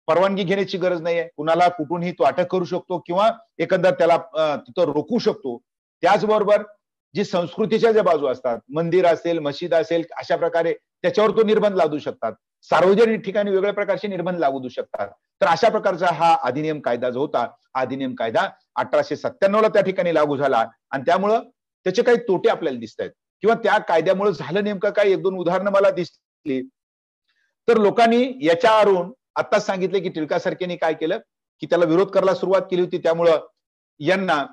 परवानगी घेण्याची गरज नाहीये, कुणाला कुठूनही तो अटक करू शकतो किंवा एकंदर त्याला तिथं रोखू शकतो. त्याचबरोबर जी संस्कृतीच्या ज्या बाजू असतात, मंदिर असेल, मशीद असेल, अशा प्रकारे त्याच्यावर तो निर्बंध लादू शकतात. सार्वजनिक ठिकाणी वेगळ्या प्रकारचे निर्बंध लागू शकतात. तर अशा प्रकारचा हा अधिनियम कायदा जो होता, हा अधिनियम कायदा 1897ला त्या ठिकाणी लागू झाला आणि त्यामुळं त्याचे काही तोटे आपल्याला दिसत आहेत किंवा त्या कायद्यामुळे झालं नेमकं काय, 1-2 उदाहरणं मला दिसली. तर लोकांनी याच्यावरून आत्ताच सांगितले की टिळकासारख्यांनी काय केलं की त्याला विरोध करायला सुरुवात केली होती, त्यामुळं यांना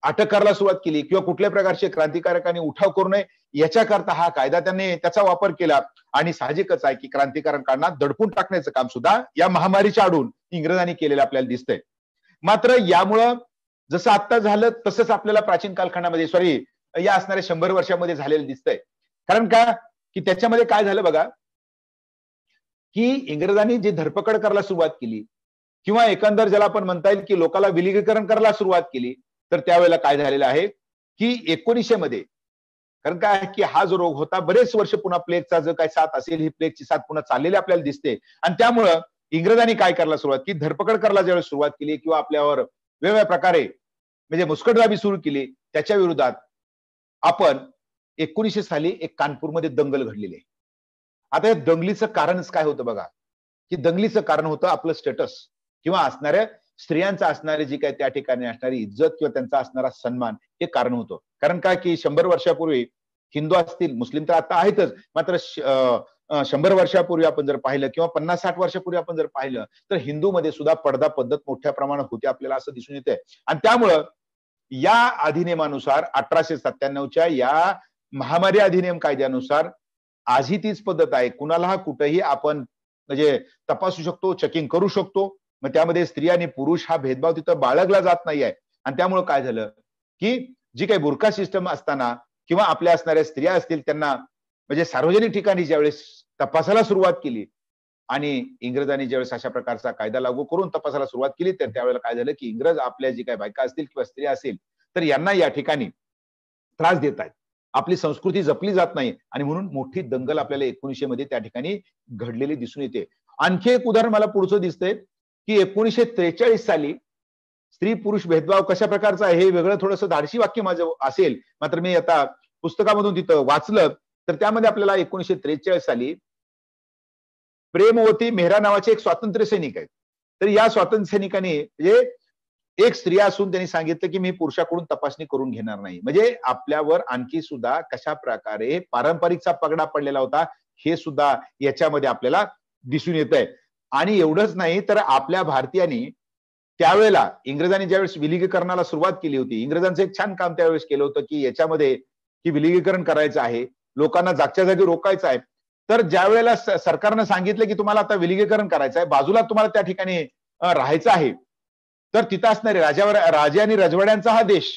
अटक करायला सुरुवात केली किंवा कुठल्याही प्रकारचे क्रांतिकारकांनी उठाव करू नये याच्याकरता हा कायदा त्यांनी त्याचा वापर केला आणि साहजिकच आहे की क्रांतिकारकांना दडपून टाकण्याचं काम सुद्धा या महामारीच्या आडून इंग्रजांनी केलेलं आपल्याला दिसतंय. मात्र यामुळं जसं आता झालं तसंच आपल्याला प्राचीन कालखंडामध्ये या असणाऱ्या 100 वर्षामध्ये झालेलं दिसतंय. कारण का की त्याच्यामध्ये काय झालं बघा की इंग्रजांनी जी धरपकड करायला सुरुवात केली किंवा एकंदर ज्याला आपण म्हणता येईल की लोकांना विलगीकरण करायला सुरुवात केली, तर त्यावेळेला काय झालेलं आहे की 1900 मध्ये, कारण काय की हा जो रोग होता बरेच वर्ष पुन्हा प्लेगचा जो काही साथ असेल, ही प्लेगची साथ पुन्हा चाललेली आपल्याला दिसते आणि त्यामुळं इंग्रजांनी काय करायला सुरुवात की धरपकड करायला ज्यावेळेस सुरुवात केली किंवा आपल्यावर वेगवेगळ्या प्रकारे म्हणजे मुस्कटदाबी सुरू केली, त्याच्या विरोधात आपण 1900 साली एक कानपूरमध्ये दंगल घडलेली आहे. आता या दंगलीचं कारणच काय होतं बघा की दंगलीचं कारण होतं आपलं स्टेटस किंवा असणाऱ्या स्त्रियांचा असणारी जी काही त्या ठिकाणी असणारी इज्जत किंवा त्यांचा असणारा सन्मान हे कारण होतं. कारण काय की 100 वर्षापूर्वी हिंदू असतील, मुस्लिम तर आता आहेतच, मात्र 100 वर्षापूर्वी आपण जर पाहिलं किंवा 50-60 वर्षापूर्वी आपण जर पाहिलं तर हिंदूमध्ये सुद्धा पडदा पद्धत मोठ्या प्रमाणात होती, आपल्याला असं दिसून येतंय. आणि त्यामुळं या अधिनियमानुसार 1897च्या या महामारी अधिनियम कायद्यानुसार आजही तीच पद्धत आहे. कुणाला कुठेही आपण म्हणजे तपासू शकतो, चेकिंग करू शकतो. मग त्यामध्ये स्त्री आणि पुरुष हा भेदभाव तिथं बाळगला जात नाहीये. आणि त्यामुळे काय झालं की जी काही बुरखा सिस्टम असताना किंवा आपल्या असणाऱ्या स्त्रिया असतील त्यांना म्हणजे सार्वजनिक ठिकाणी ज्यावेळेस तपासायला सुरुवात केली आणि इंग्रजांनी ज्यावेळेस अशा प्रकारचा कायदा लागू करून तपासायला सुरुवात केली, तर त्यावेळेला काय झालं की इंग्रज आपल्या जी काही बायका असतील किंवा स्त्रिया असतील तर यांना या ठिकाणी त्रास देत आहेत, आपली संस्कृती जपली जात नाही आणि म्हणून मोठी दंगल आपल्याला 1900 मध्ये त्या ठिकाणी घडलेली दिसून येते. आणखी एक उदाहरण मला पुढचं दिसतंय की 1943 साली स्त्री पुरुष भेदभाव कशा प्रकारचा आहे हे वेगळं थोडंसं धाडशी वाक्य माझं असेल, मात्र मी आता पुस्तकामधून तिथं वाचलं तर त्यामध्ये आपल्याला 1943 साली प्रेमवती मेहरा नावाचे एक स्वातंत्र्य सैनिक आहेत. तर या स्वातंत्र्य सैनिकाने म्हणजे एक स्त्री असून त्यांनी सांगितलं की मी पुरुषाकडून तपासणी करून घेणार नाही. म्हणजे आपल्यावर आणखी सुद्धा कशा प्रकारे पारंपरिकचा पगडा पडलेला होता हे सुद्धा याच्यामध्ये आपल्याला दिसून येत आहे. आणि एवढंच नाही तर आपल्या भारतीयांनी त्यावेळेला इंग्रजांनी ज्यावेळेस विलिगीकरणाला सुरुवात केली होती, इंग्रजांचं एक छान काम त्यावेळेस केलं होतं की याच्यामध्ये की विलिगीकरण करायचं आहे, लोकांना जागच्या जागी रोखायचं आहे. तर ज्या वेळेला सरकारनं सांगितलं की तुम्हाला आता विलिगीकरण करायचं आहे, बाजूला तुम्हाला त्या ठिकाणी राहायचं आहे, तर तिथं असणारे राजे आणि रजवाड्यांचा हा देश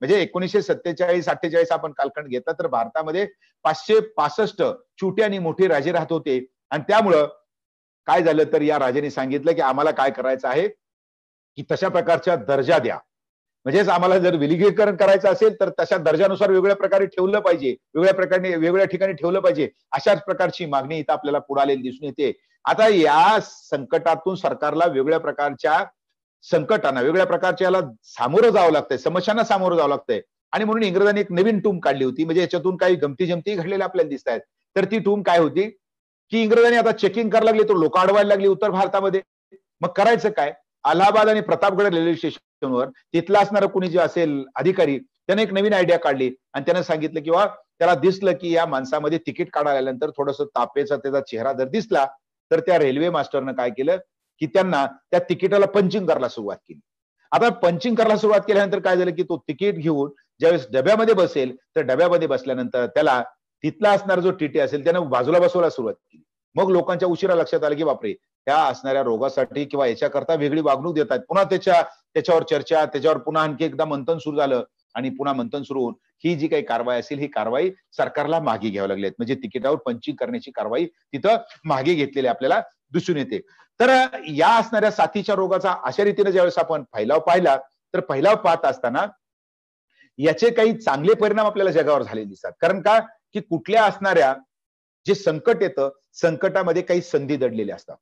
म्हणजे 1947-48 आपण कालखंड घेतला तर भारतामध्ये 565 छोटे आणि मोठे राजे राहत होते. आणि त्यामुळं काय झालं तर या राजाने सांगितलं की आम्हाला काय करायचं आहे की तशा प्रकारच्या दर्जा द्या, म्हणजेच आम्हाला जर विलिगीकरण करायचं असेल तर तशा दर्जानुसार वेगळ्या प्रकारे ठेवलं पाहिजे, वेगळ्या प्रकारे वेगळ्या ठिकाणी ठेवलं पाहिजे, अशाच प्रकारची मागणी इथं आपल्याला पुढे आलेली दिसून येते. आता या संकटातून सरकारला वेगळ्या प्रकारच्या संकटांना वेगळ्या प्रकारच्या याला सामोरं जावं लागतंय, समस्यांना सामोरं जावं लागतंय. आणि म्हणून इंग्रजांनी एक नवीन टूम काढली होती, म्हणजे याच्यातून काही गमती जमती घडलेल्या आपल्याला दिसत आहेत. तर ती टूम काय होती की इंग्रजांनी आता चेकिंग करायला लागली तर लोक अडवायला लागली उत्तर भारतामध्ये. मग करायचं काय? अलाहाबाद आणि प्रतापगड रेल्वे स्टेशनवर तिथला असणारा कुणी जे असेल अधिकारी त्याने एक नवीन आयडिया काढली आणि त्याने सांगितलं किंवा त्याला दिसलं की या माणसामध्ये तिकीट काढायला आल्यानंतर थोडंसं तापेचा त्याचा चेहरा जर दिसला तर त्या रेल्वे मास्टरनं काय केलं की त्यांना त्या तिकिटाला पंचिंग करायला सुरुवात केली. आता पंचिंग करायला सुरुवात केल्यानंतर काय झालं की तो तिकीट घेऊन ज्यावेळेस डब्यामध्ये बसेल तर डब्यामध्ये बसल्यानंतर त्याला तिथला असणारा जो टीटी असेल त्यानं बाजूला बसवायला सुरुवात केली. मग लोकांच्या उशिरा लक्षात आलं की बापरे, त्या असणाऱ्या रोगासाठी किंवा याच्याकरता वेगळी वागणूक देतात. पुन्हा त्याच्यावर चर्चा, त्याच्यावर पुन्हा आणखी एकदा मंथन सुरू झालं आणि पुन्हा मंथन सुरू होऊन ही जी काही कारवाई असेल ही कारवाई सरकारला मागे घ्यावी लागली, म्हणजे तिकिटावर पंचिंग करण्याची कारवाई तिथं मागे घेतलेली आपल्याला दिसून येते. तर या असणाऱ्या साथीच्या रोगाचा अशा रीतीने ज्यावेळेस आपण फैलाव पाहिला तर फैलाव पाहत असताना याचे काही चांगले परिणाम आपल्याला जगावर झाले दिसतात. कारण का की कुठल्या असणाऱ्या जे संकट येतं संकटामध्ये काही संधी दडलेल्या असतात.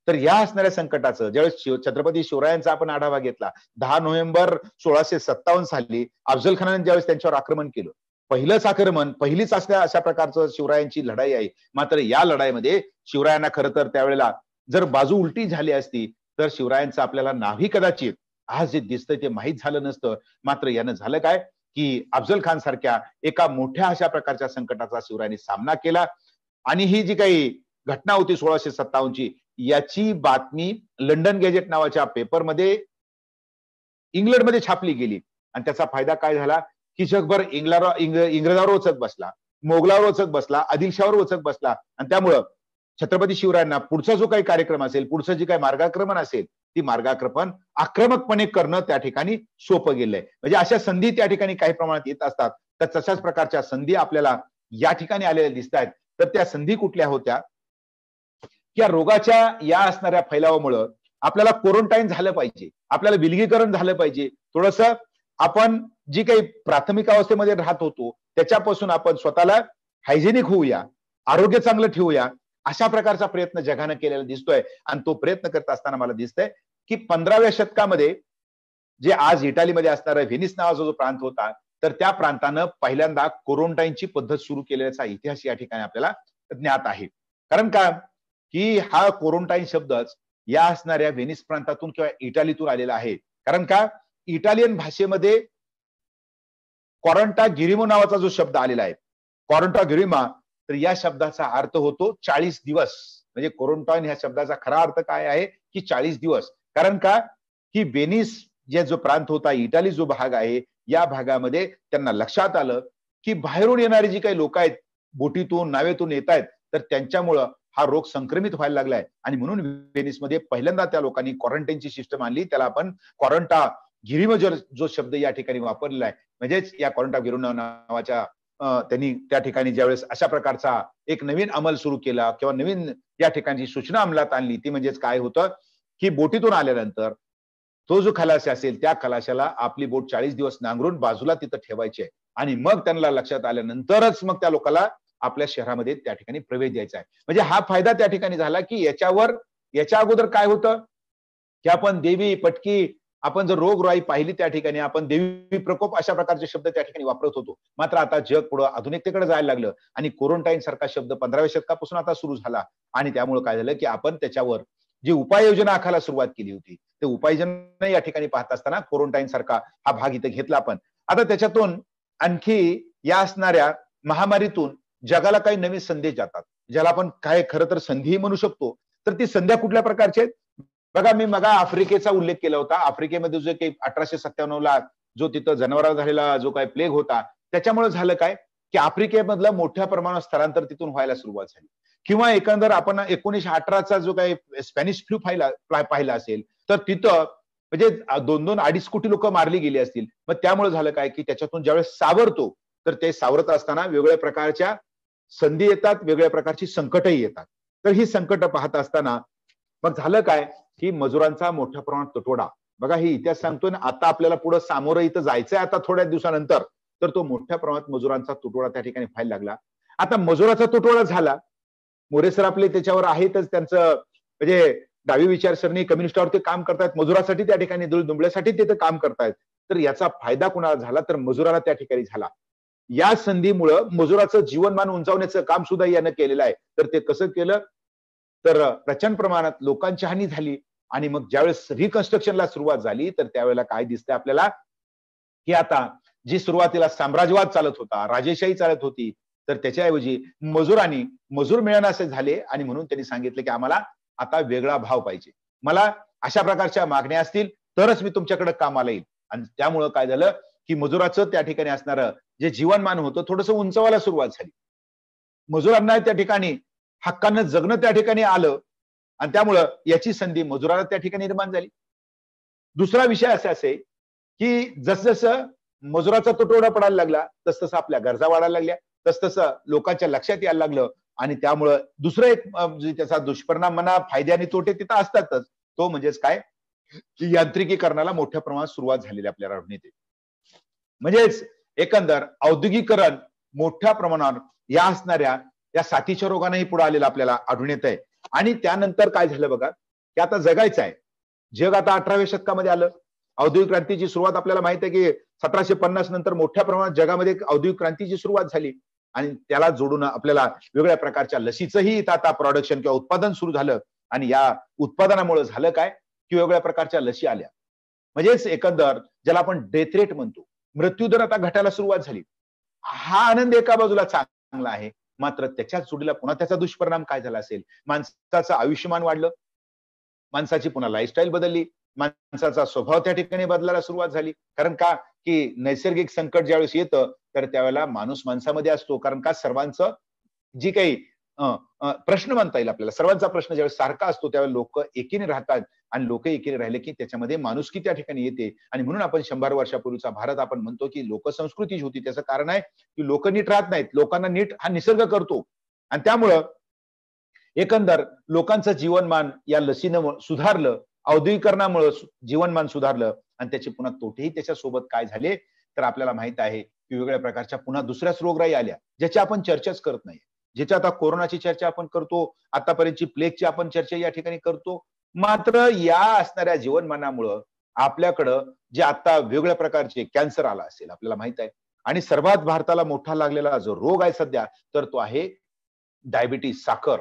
तर या असणाऱ्या संकटाचं ज्यावेळेस छत्रपती शिवरायांचा आपण आढावा घेतला 10 नोव्हेंबर 1657 साली अफजल खानाने ज्यावेळेस त्यांच्यावर आक्रमण केलं, पहिलंच आक्रमण पहिलीच अशा प्रकारचं शिवरायांची लढाई आहे. मात्र या लढाईमध्ये शिवरायांना खरं तर त्यावेळेला जर बाजू उलटी झाली असती तर शिवरायांचं आपल्याला नावही कदाचित आज जे दिसतंय ते माहीत झालं नसतं. मात्र यानं झालं काय की अफजल खान सारख्या एका मोठ्या अशा प्रकारच्या संकटाचा शिवरायांनी सामना केला. आणि ही जी काही घटना होती 1657ची याची बातमी लंडन गॅजेट नावाच्या पेपरमध्ये इंग्लंडमध्ये छापली गेली. आणि त्याचा फायदा काय झाला की जगभर इंग्रजावर वचक बसला, मोगलावर वचक बसला, आदिलशाहवर वचक बसला. आणि त्यामुळं छत्रपती शिवरायांना पुढचा जो काही कार्यक्रम असेल, पुढचं जे काही मार्गाक्रमण असेल ती मार्गाक्रमण आक्रमकपणे करणं त्या ठिकाणी सोपं गेलंय. म्हणजे अशा संधी त्या ठिकाणी काही प्रमाणात येत असतात. तर तशाच प्रकारच्या संधी आपल्याला या ठिकाणी आलेल्या दिसत आहेत. तर त्या संधी कुठल्या होत्या? या रोगाच्या या असणाऱ्या फैलावामुळं आपल्याला क्वारंटाईन झालं पाहिजे, आपल्याला विलगीकरण झालं पाहिजे. थोडंसं आपण जी काही प्राथमिक अवस्थेमध्ये राहत होतो त्याच्यापासून आपण स्वतःला हायजेनिक होऊया, आरोग्य चांगलं ठेवूया, अशा प्रकारचा प्रयत्न जगानं केलेला दिसतोय. आणि तो प्रयत्न करत असताना मला दिसतंय की 15व्या शतकामध्ये जे आज इटालीमध्ये असणारा व्हेनिस नावाचा जो प्रांत होता तर त्या प्रांतानं पहिल्यांदा क्वारंटाईनची पद्धत सुरू केल्याचा इतिहास या ठिकाणी आपल्याला ज्ञात आहे. कारण का की हा क्वारंटाईन शब्दच या असणाऱ्या व्हेनिस प्रांतातून किंवा इटालीतून आलेला आहे. कारण का इटालियन भाषेमध्ये क्वारंटा गिरिमो नावाचा जो शब्द आलेला आहे, क्वारंटा गिरिमा, तर या शब्दाचा अर्थ होतो 40 दिवस. म्हणजे क्वारंटाईन ह्या शब्दाचा खरा अर्थ काय आहे की 40 दिवस. कारण का की व्हेनिस जे जो प्रांत होता, इटाली जो भाग आहे, या भागामध्ये त्यांना लक्षात आलं की बाहेरून येणारी जी काही लोक आहेत, बोटीतून नावेतून येत आहेत, तर त्यांच्यामुळं हा रोग संक्रमित व्हायला लागलाय. आणि म्हणून व्हेनिसमध्ये पहिल्यांदा त्या लोकांनी क्वारंटाईनची सिस्टम आणली. त्याला आपण क्वारंटा गिरिमो जो शब्द या ठिकाणी वापरलेला आहे, म्हणजेच या क्वारंटा गिरिमो नावाच्या त्यांनी त्या ठिकाणी ज्यावेळेस अशा प्रकारचा एक नवीन अंमल सुरू केला किंवा नवीन या ठिकाणची सूचना अंमलात आणली, ती म्हणजेच काय होतं की बोटीतून आल्यानंतर तो जो खलाशी असेल त्या खलाशाला आपली बोट 40 दिवस नांगरून बाजूला तिथं ठेवायची आहे. आणि मग त्यांना लक्षात आल्यानंतरच मग त्या लोकांना आपल्या शहरामध्ये त्या ठिकाणी प्रवेश द्यायचा आहे. म्हणजे हा फायदा त्या ठिकाणी झाला की याच्या अगोदर काय होतं की आपण देवी, पटकी आपण जर रोगराई पाहिली त्या ठिकाणी आपण देवी प्रकोप अशा प्रकारचे शब्द त्या ठिकाणी वापरत होतो. मात्र आता जग पुढे आधुनिकतेकडे जायला लागलं आणि क्वारंटाईन सारखा शब्द 15व्या शतकापासून आता सुरू झाला आणि त्यामुळे काय झालं की आपण त्याच्यावर जी उपाययोजना आखायला सुरुवात केली होती ते उपाययोजना या ठिकाणी पाहत असताना क्वारंटाईन सारखा हा भाग इथे घेतला आपण. आता त्याच्यातून आणखी या असणाऱ्या महामारीतून जगाला काही नवीन संदेश जातात, ज्याला आपण काय खरं तर संधीही म्हणू शकतो. तर ती संध्या कुठल्या प्रकारच्या आहेत बघा, मी मगा आफ्रिकेचा उल्लेख केला होता. आफ्रिकेमध्ये जो काही 1897 जो तिथं जनावरांवर झालेला जो काही प्लेग होता त्याच्यामुळे झालं काय की आफ्रिकेमधलं मोठ्या प्रमाणात स्थलांतर तिथून व्हायला सुरुवात झाली. किंवा एकंदर आपण 1918चा जो काही स्पॅनिश फ्लू पाहिला असेल तर तिथं म्हणजे 2-2-2.5 कोटी लोक मारली गेली असतील. मग त्यामुळे झालं काय की त्याच्यातून ज्यावेळेस सावरतो तर ते सावरत असताना वेगवेगळ्या प्रकारच्या संधी येतात, वेगवेगळ्या प्रकारची संकटही येतात. तर ही संकट पाहत असताना मग झालं काय की मजुरांचा मोठ्या प्रमाणात तुटवडा. बघा ही इतिहास सांगतोय ना, आता आपल्याला पुढे सामोरं इथं जायचंय आता थोड्या दिवसानंतर, तर तो मोठ्या प्रमाणात मजुरांचा तुटवडा त्या ठिकाणी व्हायला लागला. आता मजुराचा तुटवडा झाला, मोरे सर आपले त्याच्यावर आहेतच, त्यांचं म्हणजे डावी विचारसरणी कम्युनिस्टावरती काम करतायत, मजुरासाठी त्या ठिकाणी दुबळ्यासाठी तिथे काम करतायत. तर याचा फायदा कुणाला झाला तर मजुराला त्या ठिकाणी झाला. या संधीमुळं मजुराचं जीवनमान उंचावण्याचं काम सुद्धा यानं केलेलं आहे. तर ते कसं केलं तर प्रचंड प्रमाणात लोकांची हानी झाली आणि मग ज्यावेळेस रिकन्स्ट्रक्शनला सुरुवात झाली तर त्यावेळेला काय दिसतंय आपल्याला की आता जी सुरुवातीला साम्राज्यवाद चालत होता, राजेशाही चालत होती, तर त्याच्याऐवजी मजुरांनी मजूर मिळेनासे झाले आणि म्हणून त्यांनी सांगितलं की आम्हाला आता वेगळा भाव पाहिजे, मला अशा प्रकारच्या मागण्या असतील तरच मी तुमच्याकडे कामाला येईल. आणि त्यामुळं काय झालं की मजुराचं त्या ठिकाणी असणारं जे जीवनमान होतं थोडंसं उंचवायला सुरुवात झाली. मजुरांना त्या ठिकाणी हक्कानं जगणं त्या ठिकाणी आलं आणि त्यामुळं याची संधी मजुराला त्या ठिकाणी निर्माण झाली. दुसरा विषय असा असे की जसजसं मजुराचा तुटवडा पडायला लागला तसतसं आपल्या गरजा वाढायला लागल्या, तसतसं लोकांच्या लक्षात यायला लागलं आणि त्यामुळं दुसरं एक त्याचा दुष्परिणाम म्हणा, फायदे आणि तोटे तिथं असतातच. तो म्हणजेच काय की यांत्रिकीकरणाला मोठ्या प्रमाणात सुरुवात झालेली आपल्याला आढळून येते. म्हणजेच एकंदर औद्योगिकरण मोठ्या प्रमाणावर या असणाऱ्या या साथीच्या रोगानेही पुढे आलेला आपल्याला आढळून येत आहे. आणि त्यानंतर काय झालं बघा की आता जगायचं आहे, जग आता 18व्या शतकामध्ये आलं. औद्योगिक क्रांतीची सुरुवात आपल्याला माहित आहे की 1750 नंतर मोठ्या प्रमाणात जगामध्ये औद्योगिक क्रांतीची सुरुवात झाली आणि त्याला जोडून आपल्याला वेगवेगळ्या प्रकारच्या लसीचंही इथं आता प्रोडक्शन किंवा उत्पादन सुरू झालं आणि या उत्पादनामुळे झालं काय की वेगवेगळ्या प्रकारच्या लसी आल्या. म्हणजेच एकंदर ज्याला आपण डेथ रेट म्हणतो, मृत्यूदर आता घटायला सुरुवात झाली. हा आनंद एका बाजूला चांगला आहे, मात्र त्याच्याच जोडीला पुन्हा त्याचा दुष्परिणाम काय झाला असेल, माणसाचं आयुष्यमान वाढलं, माणसाची पुन्हा लाईफस्टाईल बदलली, माणसाचा स्वभाव त्या ठिकाणी बदलायला सुरुवात झाली. कारण का की नैसर्गिक संकट ज्यावेळेस येतं तर त्यावेळेला माणूस माणसामध्ये असतो. कारण का सर्वांचं जी काही प्रश्न म्हणता येईल आपल्याला, सर्वांचा प्रश्न ज्यावेळेस सारखा असतो त्यावेळेस लोक एकीने राहतात आणि लोक एकीने राहिले की त्याच्यामध्ये माणुसकी त्या ठिकाणी येते. आणि म्हणून आपण 100 वर्षापूर्वीचा भारत आपण म्हणतो की लोकसंस्कृती होती. त्याचं कारण आहे की लोक नीट राहत नाहीत, लोकांना नीट हा निसर्ग करतो आणि त्यामुळं एकंदर लोकांचं जीवनमान या लसीनं सुधारलं, औद्योगिकरणामुळे जीवनमान सुधारलं आणि त्याचे पुन्हा तोटेही त्याच्यासोबत काय झाले तर आपल्याला माहित आहे की वेगवेगळ्या प्रकारच्या पुन्हा दुसऱ्याच रोगराई आल्या ज्याची आपण चर्चाच करत नाही. ज्याच्या आता कोरोनाची चर्चा आपण करतो, आतापर्यंतची प्लेगची आपण चर्चा या ठिकाणी करतो. मात्र या असणाऱ्या जीवनमानामुळं आपल्याकडं जे आता वेगवेगळ्या प्रकारचे कॅन्सर आला असेल आपल्याला माहित आहे आणि सर्वात भारताला मोठा लागलेला जो रोग आहे सध्या तर तो आहे डायबिटीस, साखर.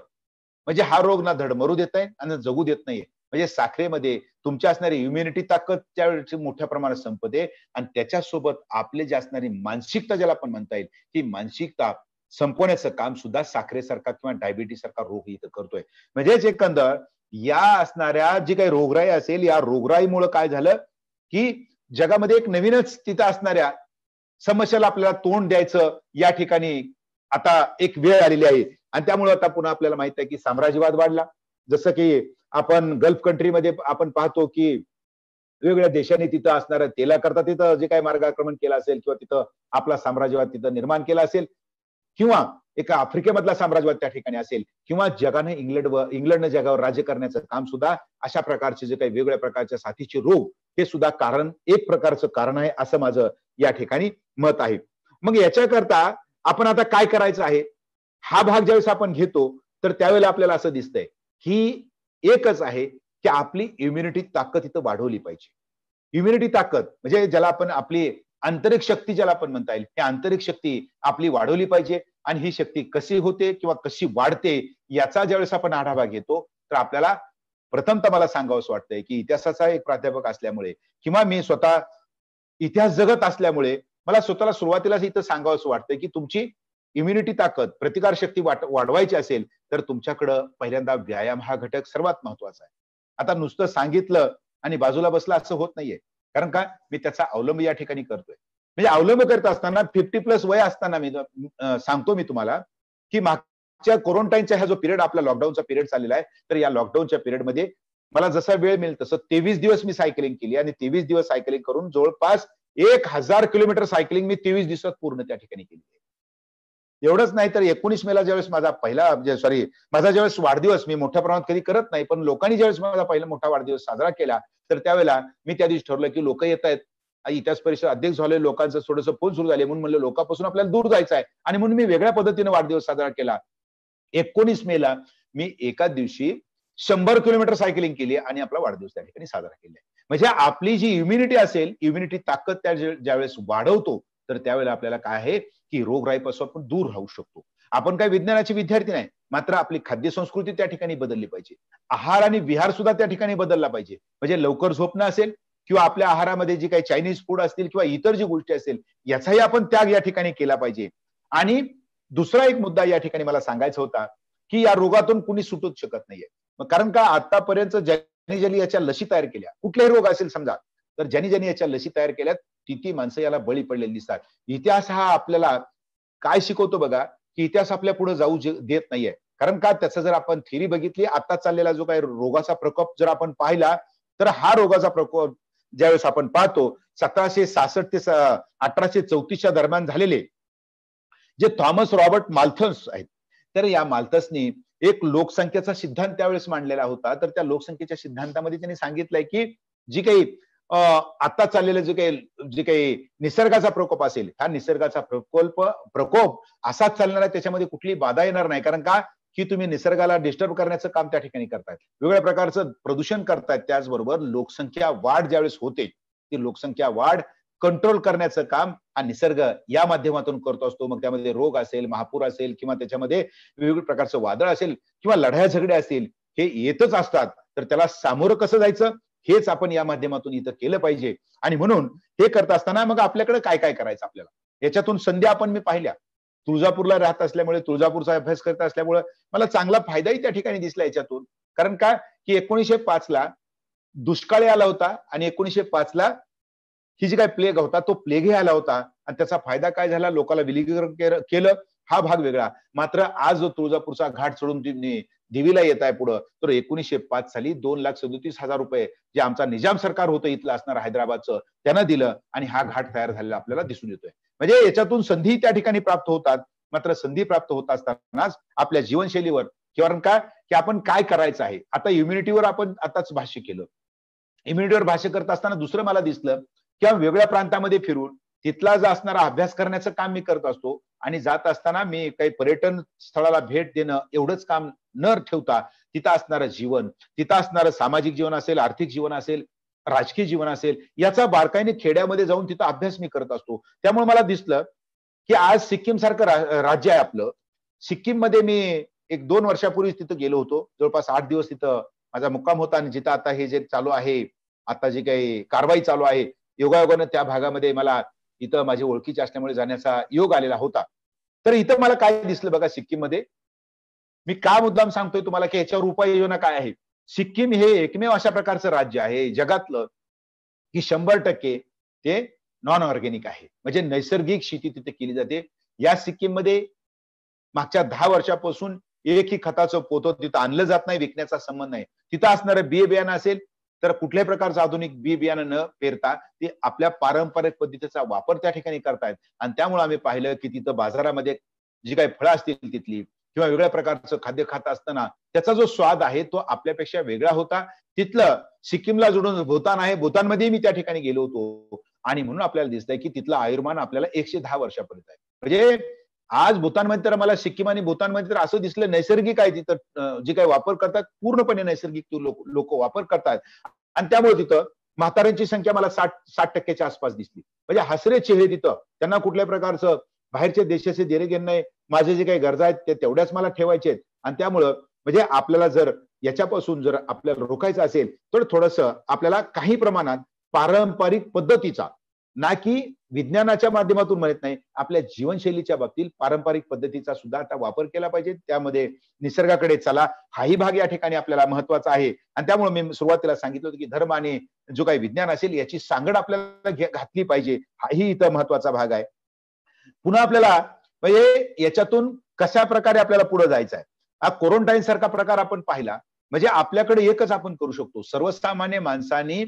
म्हणजे हा रोग ना धड मरू देत आहे आणि जगू देत नाहीये. म्हणजे साखरेमध्ये तुमच्या असणारी इम्युनिटी ताकद त्यावेळेची मोठ्या प्रमाणात संपते आणि त्याच्यासोबत आपले जे असणारी मानसिकता ज्याला आपण म्हणता येईल ही मानसिकता संपवण्याचं काम सुद्धा साखरेसारखा किंवा डायबिटीस सारखा रोग इथं करतोय. म्हणजेच एकंदर या असणाऱ्या जी काही रोगराई असेल या रोगराईमुळे काय झालं की जगामध्ये एक नवीनच तिथं असणाऱ्या समस्याला आपल्याला तोंड द्यायचं या ठिकाणी आता एक वेळ आलेली आहे. आणि त्यामुळे आता पुन्हा आपल्याला माहित आहे की साम्राज्यवाद वाढला. जसं की आपण गल्फ कंट्रीमध्ये आपण पाहतो की वेगवेगळ्या देशांनी तिथं असणाऱ्या तेलाकरता तिथं जे काही मार्गाक्रमण केलं असेल किंवा तिथं आपला साम्राज्यवाद तिथं निर्माण केला असेल किंवा एका आफ्रिकेमधला साम्राज्यवाद त्या ठिकाणी असेल किंवा जगाने इंग्लंडनं जगावर राज्य करण्याचं काम सुद्धा अशा प्रकारचे जे काही वेगवेगळ्या प्रकारच्या साथीचे रोग हे सुद्धा कारण एक प्रकारचं कारण आहे असं माझं या ठिकाणी मत आहे. मग याच्याकरता आपण आता काय करायचं आहे हा भाग ज्यावेळेस आपण घेतो तर त्यावेळेला आपल्याला असं दिसतंय की एकच आहे की आपली इम्युनिटी ताकद इथं वाढवली पाहिजे. इम्युनिटी ताकद म्हणजे ज्याला आपण आपली आंतरिक शक्ती ज्याला आपण म्हणता येईल, ही आंतरिक शक्ती आपली वाढवली पाहिजे. आणि ही शक्ती कशी होते किंवा कशी वाढते याचा ज्यावेळेस आपण आढावा घेतो, तर आपल्याला प्रथमतः मला सांगावंसं वाटतंय की इतिहासाचा एक प्राध्यापक असल्यामुळे किंवा मी स्वतः इतिहास जगत असल्यामुळे मला स्वतःला सुरुवातीलाच इथं सांगावंसं वाटतंय की तुमची इम्युनिटी ताकद, प्रतिकार शक्ती वाढवायची असेल तर तुमच्याकडं पहिल्यांदा व्यायाम हा घटक सर्वात महत्वाचा आहे. आता नुसतं सांगितलं आणि बाजूला बसला असं होत नाहीये. कारण का मी त्याचा अवलंब या ठिकाणी करतोय. म्हणजे अवलंब करत असताना 50+ वय असताना मी सांगतो मी तुम्हाला की मागच्या क्वारंटाईनचा हा जो पिरियड आपला लॉकडाऊनचा पिरियड चाललेला आहे, तर या लॉकडाऊनच्या पिरियडमध्ये मला जसा वेळ मिळेल तसं 23 दिवस मी सायकलिंग केली आणि 23 दिवस सायकलिंग करून जवळपास 1000 किलोमीटर सायकलिंग मी 23 दिवसात पूर्ण त्या ठिकाणी केली. एवढंच नाही तर 19 मेला ज्यावेळेस माझा पहिला माझा ज्यावेळेस वाढदिवस मी मोठ्या प्रमाणात कधी करत नाही, पण लोकांनी ज्यावेळेस माझा पहिला मोठा वाढदिवस साजरा केला, तर त्यावेळेला मी त्या दिवशी ठरवलं की लोक येत आहेत, इतिहास परिषद अध्यक्ष झाले, लोकांचं थोडंसं फोन सुरू झाले, म्हणून म्हणलं लोकांपासून आपल्याला दूर जायचं आहे आणि म्हणून मी वेगळ्या पद्धतीने वाढदिवस साजरा केला. 19 मेला मी एका दिवशी 100 किलोमीटर सायकलिंग केली आणि आपला वाढदिवस त्या ठिकाणी साजरा केला. म्हणजे आपली जी इम्युनिटी असेल, इम्युनिटी ताकद त्या ज्यावेळेस वाढवतो, तर त्यावेळेला आपल्याला काय आहे की रोगराईपासून आपण दूर राहू शकतो. आपण काही विज्ञानाचे विद्यार्थी नाही, मात्र आपली खाद्य संस्कृती त्या ठिकाणी बदलली पाहिजे. आहार आणि विहार सुद्धा त्या ठिकाणी बदलला पाहिजे. म्हणजे लवकर झोपणं असेल किंवा आपल्या आहारामध्ये जी काही चायनीज फूड असतील किंवा इतर जी गोष्टी असेल याचाही आपण त्याग या ठिकाणी केला पाहिजे. आणि दुसरा एक मुद्दा या ठिकाणी मला सांगायचा होता की या रोगातून कुणी सुटूच शकत नाहीये. कारण का आतापर्यंत ज्यांनी ज्यांनी याच्या लशी तयार केल्या, कुठलाही रोग असेल समजा, तर ज्यांनी ज्यांनी याच्या लशी तयार केल्यात ती माणसं याला बळी पडलेली दिसतात. इतिहास हा आपल्याला काय शिकवतो बघा की इतिहास आपल्या पुढे जाऊ देत नाहीये. कारण का त्याचं जर आपण थिअरी बघितली, आता चाललेला जो काही रोगाचा प्रकोप जर आपण पाहिला, तर हा रोगाचा प्रकोप ज्यावेळेस आपण पाहतो 1766 ते 1834च्या दरम्यान झालेले जे थॉमस रॉबर्ट माल्थस आहेत, तर या माल्थसनी एक लोकसंख्येचा सिद्धांत त्यावेळेस मांडलेला होता. तर त्या लोकसंख्येच्या सिद्धांतामध्ये त्यांनी सांगितलंय की जी काही आता चाललेलं जे काही निसर्गाचा प्रकोप असेल, हा निसर्गाचा प्रकोप असाच चालणार आहे, त्याच्यामध्ये कुठली बाधा येणार नाही. कारण का की तुम्ही निसर्गाला डिस्टर्ब करण्याचं काम त्या ठिकाणी करतायत, वेगवेगळ्या प्रकारचं प्रदूषण करतायत. त्याचबरोबर लोकसंख्या वाढ ज्यावेळेस होते, ती लोकसंख्या वाढ कंट्रोल करण्याचं काम हा निसर्ग या माध्यमातून करतो असतो. मग त्यामध्ये रोग असेल, महापूर असेल किंवा त्याच्यामध्ये वेगवेगळ्या प्रकारचं वादळ असेल किंवा लढाया झगडे असतील, हे येतच असतात. तर त्याला सामोरं कसं जायचं हेच आपण या माध्यमातून इथं केलं पाहिजे. आणि म्हणून हे करत असताना मग आपल्याकडे काय काय करायचं आपल्याला, याच्यातून संधी आपण मी पाहिल्या. तुळजापूरला राहत असल्यामुळे, तुळजापूरचा अभ्यास करत असल्यामुळे मला चांगला फायदाही त्या ठिकाणी दिसला याच्यातून. कारण काय की 1905ला दुष्काळ आला होता आणि 1905ला ही जी काही प्लेग होता, तो प्लेगही आला होता आणि त्याचा फायदा काय झाला, लोकांना विलगीकरण केलं, हा भाग वेगळा. मात्र आज जो तुळजापूरचा घाट सोडून देवीला येत आहे पुढं, तर 1905 साली 2,37,000 रुपये जे आमचा निजाम सरकार होतं इथलं असणार हैदराबादचं, त्यानं दिलं आणि हा घाट तयार झालेला आपल्याला दिसून येतोय. म्हणजे याच्यातून संधी त्या ठिकाणी प्राप्त होतात. मात्र संधी प्राप्त होत असतानाच आपल्या जीवनशैलीवर किंवा काय की आपण काय करायचं आहे. आता इम्युनिटीवर आपण आताच भाष्य केलं. इम्युनिटीवर भाष्य करत असताना दुसरं मला दिसलं किंवा वेगळ्या प्रांतामध्ये फिरून तिथला जो असणारा अभ्यास करण्याचं काम मी करत असतो आणि जात असताना मी काही पर्यटन स्थळाला भेट देणं एवढंच काम न ठेवता तिथं असणारं जीवन, तिथं असणारं सामाजिक जीवन असेल, आर्थिक जीवन असेल, राजकीय जीवन असेल, याचा बारकाईने खेड्यामध्ये जाऊन तिथं अभ्यास मी करत असतो. त्यामुळे मला दिसलं की आज सिक्कीम सारखं राज्य आहे आपलं. सिक्कीम मध्ये मी 1-2 वर्षापूर्वी तिथं गेलो होतो. जवळपास 8 दिवस तिथं माझा मुक्काम होता आणि जिथं आता हे जे चालू आहे, आता जी काही कारवाई चालू आहे, योगायोगानं त्या भागामध्ये मला इथं माझी ओळखीचे असल्यामुळे जाण्याचा योग आलेला होता. तर इथं मला काय दिसलं बघा सिक्कीम मध्ये, मी का मुद्दाम सांगतोय तुम्हाला की याच्यावर उपाययोजना काय आहे. सिक्कीम हे एकमेव अशा प्रकारचं राज्य आहे जगातलं की 100% ते नॉन ऑर्गॅनिक आहे. म्हणजे नैसर्गिक शेती तिथे केली जाते. या सिक्कीम मध्ये मागच्या 10 वर्षापासून एकही खताचं पोतं तिथं आणलं जात नाही, विकण्याचा संबंध नाही. तिथं असणारं बियाणं असेल तर कुठल्याही प्रकारचं आधुनिक बियाणं न पेरता ते आपल्या पारंपरिक पद्धतीचा वापर त्या ठिकाणी करतायत. आणि त्यामुळे आम्ही पाहिलं की तिथं बाजारामध्ये जी काही फळं असतील तिथली किंवा वेगळ्या प्रकारचं खाद्य खात असताना त्याचा जो स्वाद आहे तो आपल्यापेक्षा वेगळा होता. तिथलं सिक्कीमला जोडून भूतान आहे, भूतानमध्ये मी त्या ठिकाणी गेलो होतो आणि म्हणून आपल्याला दिसतंय की तिथलं आयुर्मान आपल्याला 110 वर्षापर्यंत आहे. म्हणजे आज भूतानमध्ये तर मला सिक्कीम आणि भूतानमध्ये तर असं दिसलं नैसर्गिक आहे. तिथं जे काही वापर करतात पूर्णपणे नैसर्गिक लोक वापर करतात आणि त्यामुळे तिथं म्हाताऱ्यांची संख्या मला 60% आसपास दिसली. म्हणजे हसरे चेहरे तिथं, त्यांना कुठल्या प्रकारचं बाहेरच्या देशाचे देणे नाही, माझे जे काही गरजा आहेत ते तेवढ्याच मला ठेवायचे आहेत. आणि त्यामुळं म्हणजे आपल्याला जर याच्यापासून जर आपल्याला रोखायचं असेल तर थोडंसं आपल्याला काही प्रमाणात पारंपरिक पद्धतीचा, ना की विज्ञानाच्या माध्यमातून म्हणत नाही, आपल्या जीवनशैलीच्या बाबतीत पारंपरिक पद्धतीचा सुद्धा आता वापर केला पाहिजे. त्यामध्ये निसर्गाकडे चला, हाही भाग या ठिकाणी आपल्याला महत्वाचा आहे. आणि त्यामुळे मी सुरुवातीला सांगितलं होतं की धर्म आणि जो काही विज्ञान असेल याची सांगड आपल्याला घातली पाहिजे, हाही इथं महत्वाचा भाग आहे. पुन्हा आपल्याला म्हणजे याच्यातून कशा प्रकारे आपल्याला पुढे जायचं आहे. हा क्वारंटाईन सारखा प्रकार आपण पाहिला, म्हणजे आपल्याकडे एकच आपण करू शकतो, सर्वसामान्य माणसांनी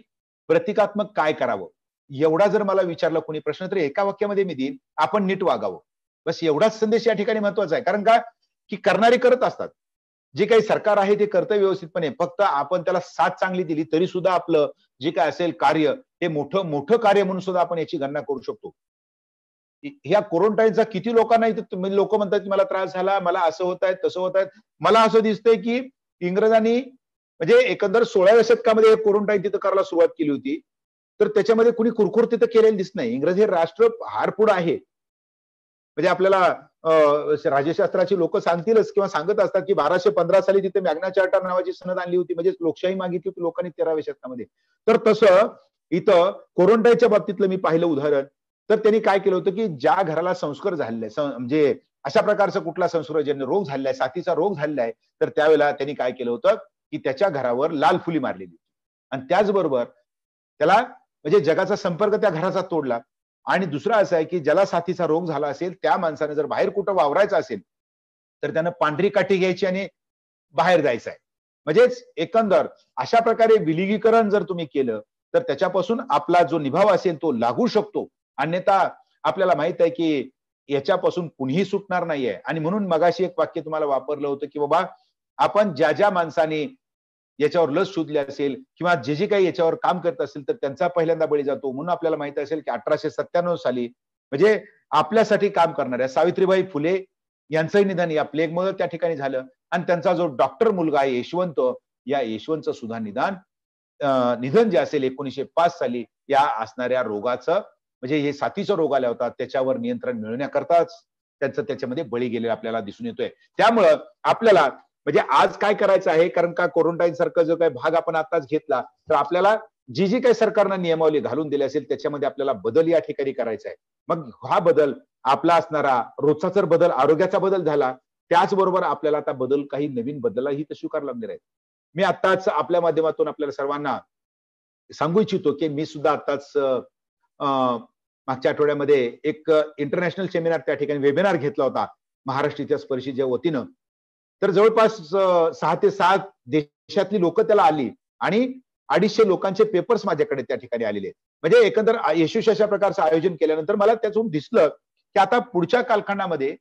प्रतिकात्मक काय करावं एवढा जर मला विचारला कोणी प्रश्न तर एका वाक्यामध्ये मी देईन, आपण नीट वागावं. बस एवढाच संदेश या ठिकाणी महत्वाचा आहे. कारण का की करणारे करत असतात, जे काही सरकार आहे ते करतं व्यवस्थितपणे, फक्त आपण त्याला साथ चांगली दिली तरी सुद्धा आपलं जे काय असेल कार्य ते मोठं कार्य म्हणून सुद्धा आपण याची गणना करू शकतो. ह्या क्वारंटाईनचा किती लोकांना इथे लोक म्हणतात की मला त्रास झाला, मला असं होत आहे तसं होत आहे. मला असं दिसतंय की इंग्रजांनी म्हणजे एकंदर 16व्या शतकामध्ये क्वारंटाईन तिथं करायला सुरुवात केली होती, तर त्याच्यामध्ये कुणी कुरकुर तिथं केलेलं दिसत नाही. इंग्रज हे राष्ट्र फार पुढे आहे. म्हणजे आपल्याला राज्यशास्त्राची लोक सांगतीलच किंवा सांगत असतात की 1215 साली तिथे मॅग्ना चार्टर नावाची सनद आणली होती, म्हणजे लोकशाही मागितली होती लोकांनी 13व्या शतकामध्ये. तर तसं इथं क्वारंटाईनच्या बाबतीतलं मी पाहिलं उदाहरण, तर त्यांनी काय केलं होतं की ज्या घराला संस्कार झालेला आहे, म्हणजे अशा प्रकारचा कुठला संसर्गजन्य रोग झालेला आहे, साथीचा रोग झालेला आहे, तर त्यावेळेला त्यांनी काय केलं होतं की त्याच्या घरावर लाल फुली मारलेली. आणि त्याचबरोबर त्याला म्हणजे जगाचा संपर्क त्या घराचा तोडला. आणि दुसरा असं आहे की ज्याला साथीचा रोग झाला असेल त्या माणसाने जर बाहेर कुठं वावरायचं असेल तर त्यानं पांढरी काठी घ्यायची आणि बाहेर जायचं आहे. म्हणजेच एकंदर अशा प्रकारे विलगीकरण जर तुम्ही केलं तर त्याच्यापासून आपला जो निभाव असेल तो लागू शकतो. अन्यथा आपल्याला माहित आहे की याच्यापासून कुणीही सुटणार नाहीये. आणि म्हणून मगाशी एक वाक्य तुम्हाला वापरलं होतं की बाबा आपण ज्या माणसाने याच्यावर लस शोधली असेल किंवा जे काही याच्यावर काम करत असेल तर त्यांचा पहिल्यांदा बळी जातो. म्हणून आपल्याला माहित असेल की 1897 साली म्हणजे आपल्यासाठी काम करणाऱ्या सावित्रीबाई फुले यांचंही निधन या प्लेगमुळे त्या ठिकाणी झालं. आणि त्यांचा जो डॉक्टर मुलगा आहे यशवंत, या यशवंतचं सुद्धा निधन जे असेल 1905 साली या असणाऱ्या रोगाचं, म्हणजे हे साथीचा रोग आला होता त्याच्यावर नियंत्रण मिळवण्याकरताच त्यांचं त्याच्यामध्ये बळी गेलेला आपल्याला दिसून येतोय. त्यामुळं आपल्याला म्हणजे आज काय करायचं आहे, कारण का क्वारंटाईन सारखा जो काही भाग आपण आताच घेतला तर आपल्याला जी काही सरकारनं नियमावली घालून दिली असेल त्याच्यामध्ये आपल्याला बदल या ठिकाणी करायचा आहे. मग हा बदल आपला असणारा रोजचा जर बदल आरोग्याचा बदल झाला, त्याचबरोबर आपल्याला आता बदल काही नवीन बदलही तर स्वीकार लागणार आहेत. मी आताच आपल्या माध्यमातून आपल्याला सर्वांना सांगू इच्छितो की मी सुद्धा आताच मागच्या आठवड्यामध्ये एक इंटरनॅशनल सेमिनार त्या ठिकाणी वेबिनार घेतला होता महाराष्ट्र इतिहास परिषदेच्या वतीनं. तर जवळपास 6 ते 7 देशातली लोक त्याला आली आणि 250 लोकांचे पेपर्स माझ्याकडे त्या ठिकाणी आलेले. म्हणजे एकंदर यशस्वी अशा प्रकारचं आयोजन केल्यानंतर मला त्यातून दिसलं की आता पुढच्या कालखंडामध्ये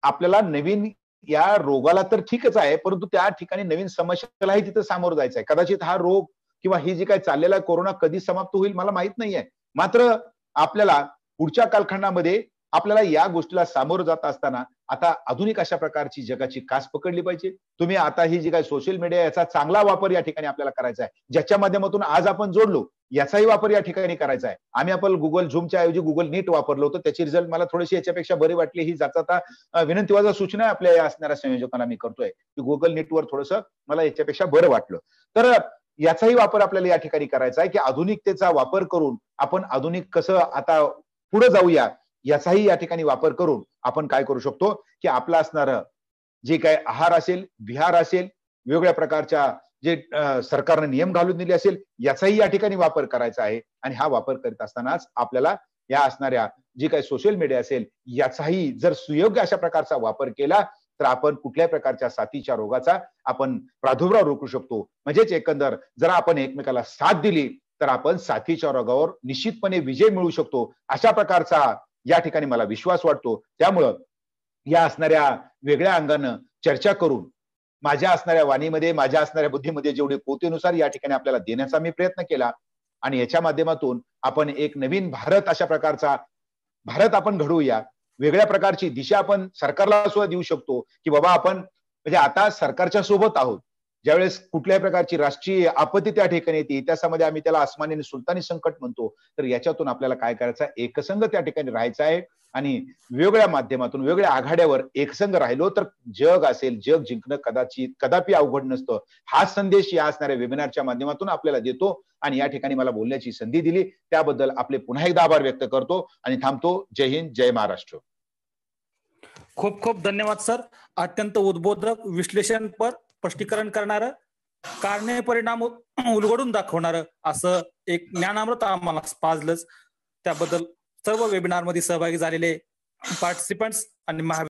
आपल्याला नवीन या रोगाला तर ठीकच आहे, परंतु त्या ठिकाणी नवीन समस्यालाही तिथं सामोरं जायचं आहे. कदाचित हा रोग किंवा ही जी काही चाललेला कोरोना कधी समाप्त होईल मला माहित नाहीये. मात्र आपल्याला पुढच्या कालखंडामध्ये आपल्याला या गोष्टीला सामोरं जात असताना आता आधुनिक अशा प्रकारची जगाची कास पकडली पाहिजे. तुम्ही आता ही जी काही सोशल मीडिया याचा चांगला वापर या ठिकाणी आपल्याला करायचा आहे, ज्याच्या माध्यमातून आज आपण जोडलो याचाही वापर या ठिकाणी करायचा आहे. आम्ही आपण गुगल झूमच्या ऐवजी गुगल नीट वापरलो होतं, त्याची रिझल्ट मला थोडीशी याच्यापेक्षा बरी वाटली. ही जाता आता विनंतीवाजा सूचना आपल्या या असणाऱ्या संयोजकांना मी करतोय की गुगल नीटवर थोडंसं मला याच्यापेक्षा बरं वाटलं. तर याचाही वापर आपल्याला या ठिकाणी करायचा आहे की आधुनिकतेचा वापर करून आपण आधुनिक कसं आता पुढे जाऊया याचाही या ठिकाणी वापर करून आपण काय करू शकतो की आपलं असणारं जे काही आहार असेल, विहार असेल, वेगवेगळ्या प्रकारच्या जे सरकारने नियम घालून दिले असेल याचाही या ठिकाणी वापर करायचा आहे. आणि हा वापर करीत असतानाच आपल्याला या असणाऱ्या जी काही सोशल मीडिया असेल याचाही जर सुयोग्य अशा प्रकारचा वापर केला तर आपण कुठल्याही प्रकारच्या साथीच्या रोगाचा आपण प्रादुर्भाव रोखू शकतो. म्हणजेच एकंदर जर आपण एकमेकाला साथ दिली तर आपण साथीच्या रोगावर निश्चितपणे विजय मिळवू शकतो, अशा प्रकारचा या ठिकाणी मला विश्वास वाटतो. त्यामुळं या असणाऱ्या वेगळ्या अंगानं चर्चा करून माझ्या असणाऱ्या वाणीमध्ये, माझ्या असणाऱ्या बुद्धीमध्ये जेवढे पोतेनुसार या ठिकाणी आपल्याला देण्याचा मी प्रयत्न केला. आणि याच्या माध्यमातून आपण एक नवीन भारत अशा प्रकारचा भारत आपण घडवूया. वेगळ्या प्रकारची दिशा आपण सरकारला सुद्धा देऊ शकतो की बाबा आपण म्हणजे आता सरकारच्या सोबत आहोत. ज्यावेळेस कुठल्याही प्रकारची राष्ट्रीय आपत्ती त्या ठिकाणी येते, त्यामध्ये आम्ही त्याला आसमानी आणि सुलतानी संकट म्हणतो. तर याच्यातून आपल्याला काय करायचं आहे, एकसंघ त्या ठिकाणी राहायचं आहे आणि वेगवेगळ्या माध्यमातून वेगवेगळ्या आघाड्यावर एकसंघ राहिलो तर जग असेल, जग जिंकणं कदापि अवघड नसतं. हा संदेश या असणाऱ्या वेबिनारच्या माध्यमातून आपल्याला देतो आणि या ठिकाणी मला बोलण्याची संधी दिली त्याबद्दल आपले पुन्हा एकदा आभार व्यक्त करतो आणि थांबतो. जय हिंद, जय महाराष्ट्र.
खूप खूप धन्यवाद सर. अत्यंत उद्बोधक, विश्लेषणपर, स्पष्टीकरण करणारं, कारणे परिणाम उलगडून दाखवणारं असं एक ज्ञानामृत आम्हाला पाजलंच. त्याबद्दल सर्व वेबिनार मध्ये सहभागी झालेले पार्टिसिपंट्स आणि